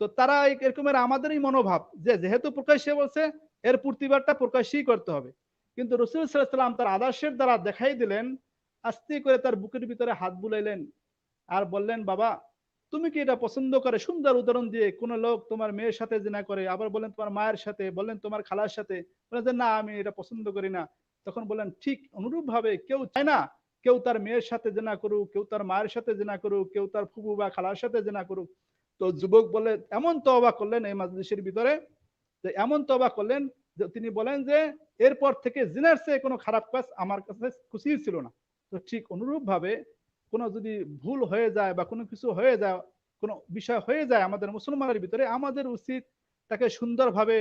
তো তারা এরকমের আমাদেরই মনোভাব যে যেহেতু প্রকাশ্যে বলছে, এর প্রতিবাদটা প্রকাশ্যেই করতে হবে। কিন্তু রাসূল সাল্লাল্লাহু আলাইহি ওয়াসাল্লাম তার আদর্শের দ্বারা দেখাই দিলেন, আস্তে করে তার বুকের ভিতরে হাত বুলাইলেন আর বললেন, বাবা, তুমি কি এটা পছন্দ করে? সুন্দর উদাহরণ দিয়ে, কোন লোক তোমার মেয়ের সাথে জিনা করে, আবার বললেন তোমার মায়ের সাথে, বললেন তোমার খালার সাথে, বলেন যে না, আমি এটা পছন্দ করি না। তখন বললেন, ঠিক অনুরূপ ভাবে কেউ চায় না কেউ তার মেয়ের সাথে জিনা করুক, কেউ তার মায়ের সাথে জিনা করুক, কেউ তার ফুফু বা খালার সাথে জিনা করুক। তো যুবক বলে এমন তওবা করলেন এই মাজলিসের ভিতরে, যে এমন তওবা করলেন যে তিনি বলেন যে এরপর থেকে জিনার চেয়ে কোনো খারাপ কাজ আমার কাছে খুশি ছিল না। তো ঠিক অনুরূপ ভাবে কোনো যদি ভুল হয়ে যায় বা কোনো কিছু হয়ে যায়, কোনো বিষয় হয়ে যায় আমাদের মুসলমানের ভিতরে, আমাদের উচিত তাকে সুন্দরভাবে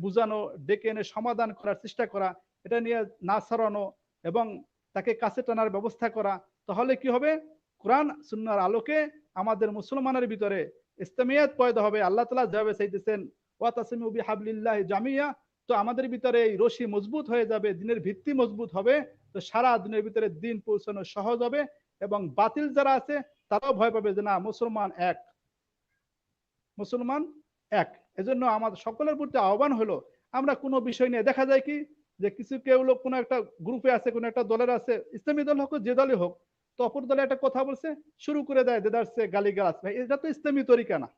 বুঝানো, ডেকে এনে সমাধান করার চেষ্টা করা, এটা নিয়ে না ছড়ানো এবং তাকে কাছে টানার ব্যবস্থা করা। তাহলে কি হবে? কোরআন সুন্নাহর আলোকে আমাদের মুসলমানের ভিতরে ইসলামিয়াত পয়দা হবে। আল্লাহ তাআলা যেভাবে চাইতেছেন, ওয়াতাসিমু বিহাবলিল্লাহি জামিয়া, তো আমাদের ভিতরে এই রশি মজবুত হয়ে যাবে, দিনের ভিত্তি মজবুত হবে। তো সারা দিনের ভিতরে দিন পৌঁছানো সহজ হবে এবং বাতিল যারা আছে তারাও ভয় পাবে যে না, মুসলমান এক, মুসলমান এক। এজন্য আমাদের সকলের প্রতি আহ্বান হলো, আমরা কোনো বিষয় নিয়ে দেখা যায় কি যে কিছু কেউ লোক কোনো একটা গ্রুপে আছে, কোনো একটা দলের আছে, ইসলামী দল হোক যে দলই হোক, তো অপর দলে একটা কথা বলছে, শুরু করে দেয় দেদারসে গালিগালাজ। ভাই, এটা তো ইসলামী তরিকা না,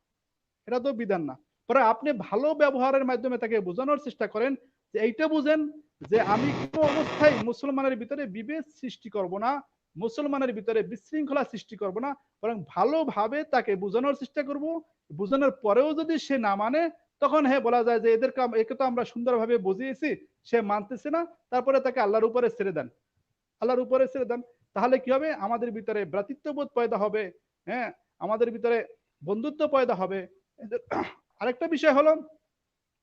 এটা তো বিধান না। পরে আপনি ভালো ব্যবহারের মাধ্যমে তাকে বোঝানোর চেষ্টা করেন যে এইটা বুঝেন যে আমি কোনো অবস্থায় মুসলমানের ভিতরে বিভেদ সৃষ্টি করব না, মুসলমানের ভিতরে বিশৃঙ্খলা সৃষ্টি করব না, বরং ভালোভাবে তাকে বোঝানোর চেষ্টা করব। বোঝানোর পরেও যদি সে না মানে, তখন হ্যাঁ বলা যায় যে একে তো আমরা সুন্দরভাবে বুঝিয়েছি, সে মানতেছে না, তারপরে তাকে আল্লাহর উপরে ছেড়ে দেন, আল্লাহর উপরে ছেড়ে দেন। তাহলে কি হবে? আমাদের ভিতরে ভ্রাতৃত্ববোধ পয়দা হবে, হ্যাঁ, আমাদের ভিতরে বন্ধুত্ব পয়দা হবে। আরেকটা বিষয় হলো,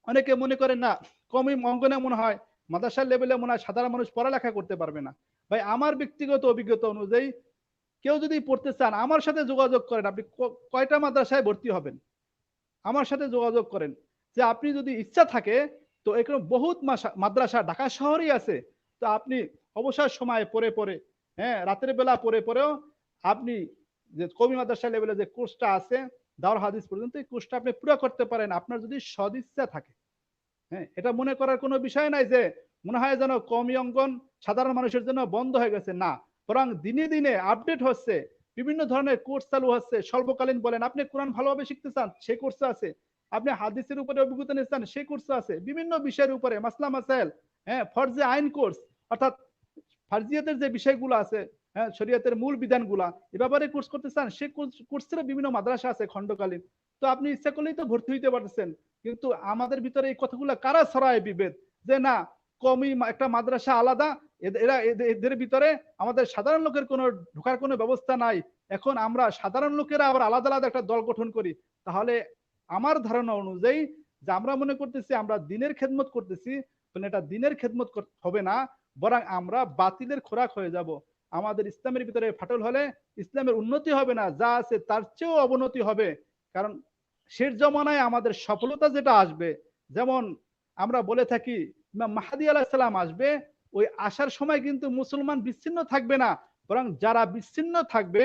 অনেকে মনে করেন না, কমই অঙ্গনে মনে হয়, মাদ্রাসার লেভেলে মনে হয় সাধারণ মানুষ পড়ালেখা করতে পারবে না। ভাই, আমার ব্যক্তিগত অভিজ্ঞতা অনুযায়ী কেউ যদি পড়তে চান, আমার সাথে যোগাযোগ করেন। আপনি কয়টা মাদ্রাসায় ভর্তি হবেন, আমার সাথে যোগাযোগ করেন। যে আপনি যদি ইচ্ছা থাকে, তো এখানে বহুত মাদ্রাসা ঢাকা শহরেই আছে। তো আপনি অবসর সময়ে পড়ে পড়ে, হ্যাঁ, রাতের বেলা পড়ে পড়েও আপনি যে কওমি মাদ্রাসা লেভেলে যে কোর্সটা আছে, দাওরাল হাদিস পর্যন্ত, এই কোর্সটা আপনি পুরো করতে পারেন আপনার যদি সদিচ্ছা থাকে। হ্যাঁ, এটা মনে করার কোনো বিষয় নাই যে মনে হয় যেন কওমি অঙ্গন সাধারণ মানুষের জন্য বন্ধ হয়ে গেছে, না। বরং দিনে দিনে আপডেট হচ্ছে, বিভিন্ন ধরনের কোর্স চালু হচ্ছে। স্বল্পকালীন বলেন, আপনি কোরআন ভালোভাবে শিখতে চান, সেই কোর্স আছে। আপনি হাদিসের উপরে অভিজ্ঞতা নিতে চান, সেই কোর্স আছে। বিভিন্ন বিষয়ের উপরে মাসলা মাসাইল, হ্যাঁ, ফরজে আইন কোর্স, অর্থাৎ ফারজিয়াতের যে বিষয়গুলো আছে, হ্যাঁ, শরীয়তের মূল বিধানগুলা, এ ব্যাপারে কোর্স করতে চান, সেই কোর্সের বিভিন্ন মাদ্রাসা আছে খণ্ডকালীন। তো আপনি ইচ্ছা করলেই তো ভর্তি হইতে পারতেছেন। কিন্তু আমাদের ভিতরে এই কথাগুলো কারা ছড়ায় বিভেদ, যে না, কমই একটা মাদ্রাসা আলাদা, এরা এদের ভিতরে আমাদের সাধারণ লোকের কোনো ঢোকার কোনো ব্যবস্থা নাই। এখন আমরা সাধারণ লোকেরা আবার আলাদা আলাদা একটা দল গঠন করি। তাহলে আমার ধারণা অনুযায়ী যে আমরা মনে করতেছি আমরা দিনের খেদমত করতেছি, এটা দিনের খেদমত হবে না, বরং আমরা বাতিলের খোরাক হয়ে যাব। আমাদের ইসলামের ভিতরে ফাটল হলে ইসলামের উন্নতি হবে না, যা আছে তার চেয়েও অবনতি হবে। কারণ শেষ জমানায় আমাদের সফলতা যেটা আসবে, যেমন আমরা বলে থাকি ইমাম মাহদী আলাইহিস সালাম আসবে, ওই আসার সময় কিন্তু মুসলমান বিচ্ছিন্ন থাকবে না, বরং যারা বিচ্ছিন্ন থাকবে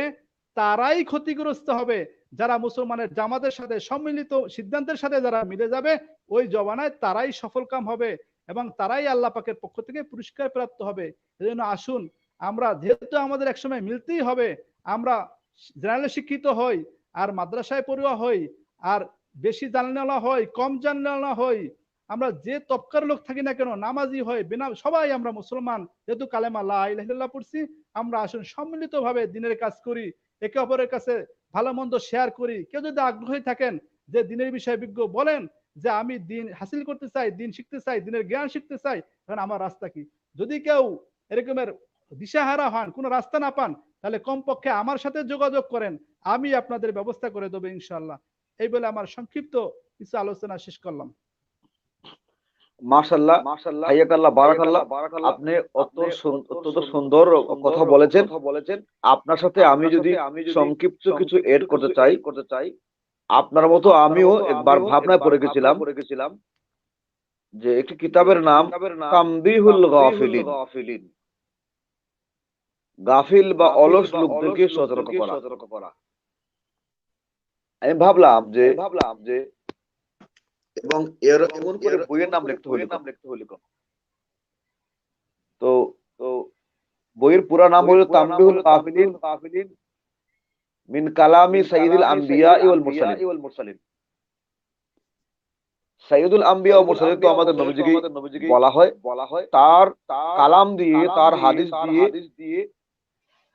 তারাই ক্ষতিগ্রস্ত হবে। যারা মুসলমানের জামাতের সাথে সম্মিলিত সিদ্ধান্তের সাথে যারা মিলে যাবে, ওই জমানায় তারাই সফলকাম হবে এবং তারাই আল্লাহ পাকের পক্ষ থেকে পুরস্কার প্রাপ্ত হবে। এজন্য আসুন, আমরা যেহেতু আমাদের একসময় মিলতেই হবে, আমরা জেনারেল শিক্ষিত হই আর মাদ্রাসায় পড়ুয়া হই, আর বেশি জানলেওয়ালা হই, কম জানলেওয়ালা হই, আমরা যে তবকার লোক থাকি না কেন, নামাজি হই, বিনা, সবাই আমরা মুসলমান, যেহেতু কালেমা লা ইলাহা ইল্লাল্লাহ পড়ছি। আমরা আসুন সম্মিলিতভাবে দিনের কাজ করি একে অপরের কাছে ভালো মন্দ শেয়ার করি। কেউ যদি আগ্রহী থাকেন যে দিনের বিষয়ে বিজ্ঞ, বলেন যে আমি দিন হাসিল করতে চাই, দিন শিখতে চাই, দিনের জ্ঞান শিখতে চাই, এখন আমার রাস্তা কি? যদি কেউ এরকমের দিশাহারা হন, কোনো রাস্তা না পান, তাহলে কমপক্ষে আমার সাথে যোগাযোগ করেন, আমি আপনাদের ব্যবস্থা করে দেবো ইনশাআল্লাহ। এই বলে আমার সংক্ষিপ্ত কিছু আলোচনা শেষ করলাম। মাশাআল্লাহ, হাইয়াকাল্লাহ, বারাকাল্লাহ। আপনি অত্যন্ত সুন্দর কথা বলেছেন। আপনার সাথে আমি যদি সংক্ষিপ্ত কিছু এড করতে চাই, আপনার মতো আমিও একবার ভাবনায় পড়ে গেছিলাম যে একটি কিতাবের নাম তামবিহুল গাফিলিন, গাফিল বা অলস লোকদেরকে সতর্ক করা। আমি ভাবলাম যে এবং এমন করে বইয়ের নাম লিখতে হলো কেন? তো বইয়ের পুরা নাম হলো তামবিহুল গাফিলিন মিন কালামি সাইয়্যিদুল আম্বিয়া ওয়াল মুরসালিন। সাইয়্যিদুল আম্বিয়া ও মুরসালিন তো আমাদের নবীজিকে বলা হয়। তার কালাম দিয়ে, তার হাদিস দিয়ে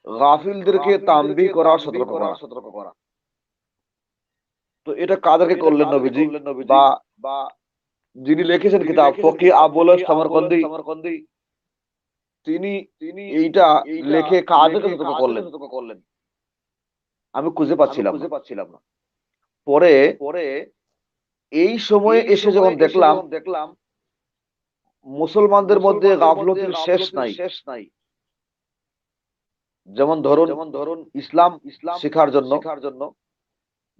গাফিলদেরকে তামবিহ করা, সতর্ক করা। তো এটা কাদেরকে করলেন নবীজি, বা যিনি লিখেছেন কিতাব ফকি আবুল সামরকন্দি, তিনি এইটা লিখে কাদেরকে সতর্ক করলেন? আমি খুঁজে পাচ্ছিলাম না। পরে এই সময়ে এসে যখন দেখলাম মুসলমানদের মধ্যে গাফলতির শেষ নাই। যেমন ধরুন ইসলাম শেখার জন্য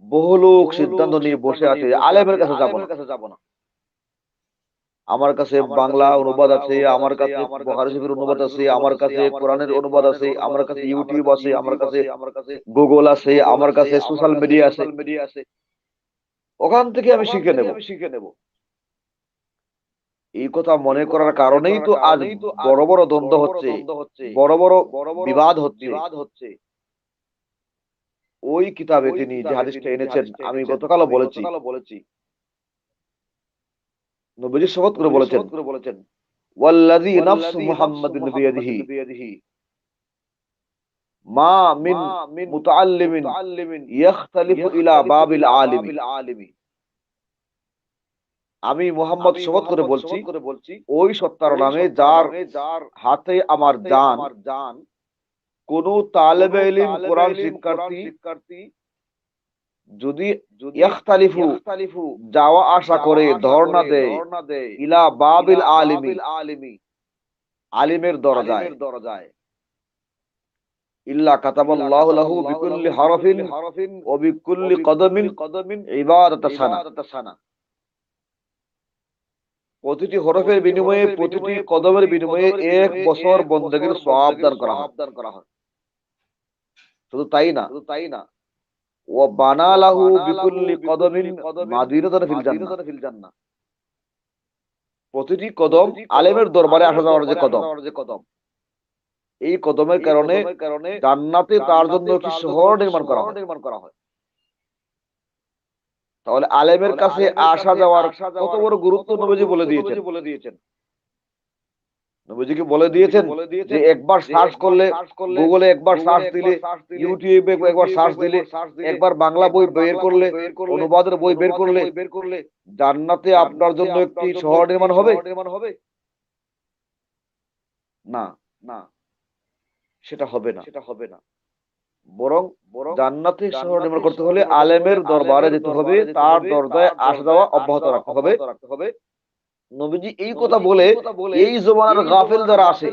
বহু লোক সিদ্ধান্ত নিয়ে বসে আছে আলেমের কাছে যাব না। আমার কাছে বাংলা অনুবাদ আছে, আমার কাছে বুখারী শরীফের অনুবাদ আছে, আমার কাছে কোরআনের অনুবাদ আছে, আমার কাছে ইউটিউব আছে, আমার কাছে গুগল আছে, আমার কাছে সোশ্যাল মিডিয়া আছে, ওখান থেকে আমি শিখে নেব। এই কথা মনে করার কারণেই তো আজ বড় বড় দ্বন্দ্ব হচ্ছে, বড় বড় বিবাদ হচ্ছে। ওই কিতাবে তিনি যে হাদিসটা এনেছেন, আমি গতকালও বলেছি, নবীজি শপথ করে বলেছেন ওয়াল্লাযী নাফসু মুহাম্মাদিন বিয়াদিহি মা মিন মুতাআল্লিমিন ইয়াখতালিফু ইলা বাবিল আলিমি। আমি মুহাম্মদ শপথ করে বলছি, ওই সত্তার নামে যার হাতে আমার জান, কোন তালেবে ইলম কোরআন শিক্ষার্থী যদি ইয়াখতালিফু যাওয়া আসা করে, ধর্ণা দেয় ইলা বাবিল আলিমি আলিমের দরজায়, ইল্লা কাতাবাল্লাহু লাহু বিকুল্লি হারফিন ওয়া বিকুল্লি কদমিন ইবাদাতাস সানা। প্রতিটি হরফের বিনিময়ে, প্রতিটি কদমের বিনিময়ে 1 বছর বন্দেগীর সওয়াব দান করা হয়। শুধু তাই না, ওয়া বানা লাহু বিকুল্লি কদমিন মাদিনাতান ফিল জান্নাহ। প্রতিটি কদম আলেমের দরবারে আসা যাওয়ার যে কদম, এই কদমের কারণে জান্নাতে তার জন্য একটি শহর নির্মাণ করা হয়। তাহলে আলেমের কাছে আসা যাওয়ার কত বড় গুরুত্ব নবীজি বলে দিয়েছেন। নবীজিকে বলে দিয়েছেন যে একবার সার্চ করলে, গুগলে একবার সার্চ দিলে, ইউটিউবে একবার সার্চ দিলে, একবার বাংলা বই বের করলে, অনুবাদের বই বের করলে জান্নাতে আপনার জন্য একটি শহর নির্মাণ হবে না, সেটা হবে না। বরং জান্নাতে শহর নির্মাণ করতে হলে আলেমের দরবারে যেতে হবে, তার দরজায় আসা যাওয়া অব্যাহত রাখতে হবে। নবীজি এই কথা বলে এই জমানার গাফেল যারা আসে,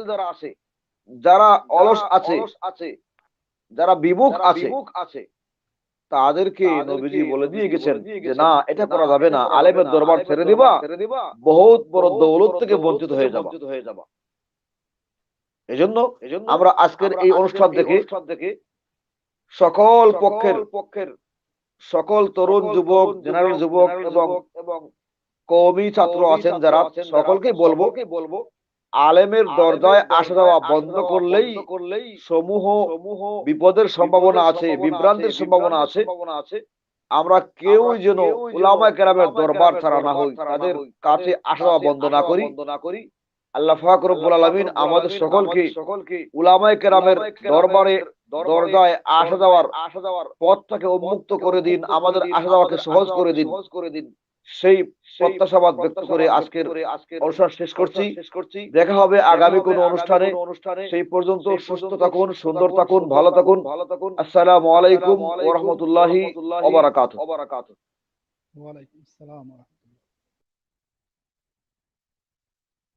যারা অলস আছে, যারা বিমুখ আছে, তাদেরকে নবীজি বলে দিয়ে গেছেন যে না, এটা করা যাবে না, আলেমের দরবার ছেড়ে দিবা, বহুত বড় দৌলত থেকে বঞ্চিত হয়ে যাবা। এজন্য আমরা আজকের এই অনুষ্ঠান থেকে সকল পক্ষের সকল তরুণ যুবক, জেনারেল যুবক এবং কওমি ছাত্র আছেন যারা, সকলকে বলবো আলেমের দরজায় আসা যাওয়া বন্ধ করলেই সমূহ বিপদের সম্ভাবনা আছে, বিভ্রান্তির সম্ভাবনা আছে। আমরা কেউ যেন উলামায়ে কেরামের দরবার ছাড়া না হই, তাদের কাছে আসা যাওয়া বন্ধ না করি। আল্লাহ পাক রব্বুল আলামিন আমাদের সকলকে উলামায়ে কেরামের দরবারে দরজায় আসা যাওয়ার পথটাকে উন্মুক্ত করে দিন, আমাদের আসা যাওয়াকে সহজ করে দিন। সেই প্রত্যাশাবাদ ব্যক্ত করে আজকের অনুষ্ঠান শেষ করছি। দেখা হবে আগামী কোনো অনুষ্ঠানে। সেই পর্যন্ত সুস্থ থাকুন, সুন্দর থাকুন, ভালো থাকুন। আসসালামু আলাইকুম ওয়া রাহমাতুল্লাহি ওয়া বারাকাতুহু। ওয়ালাইকুম আসসালাম।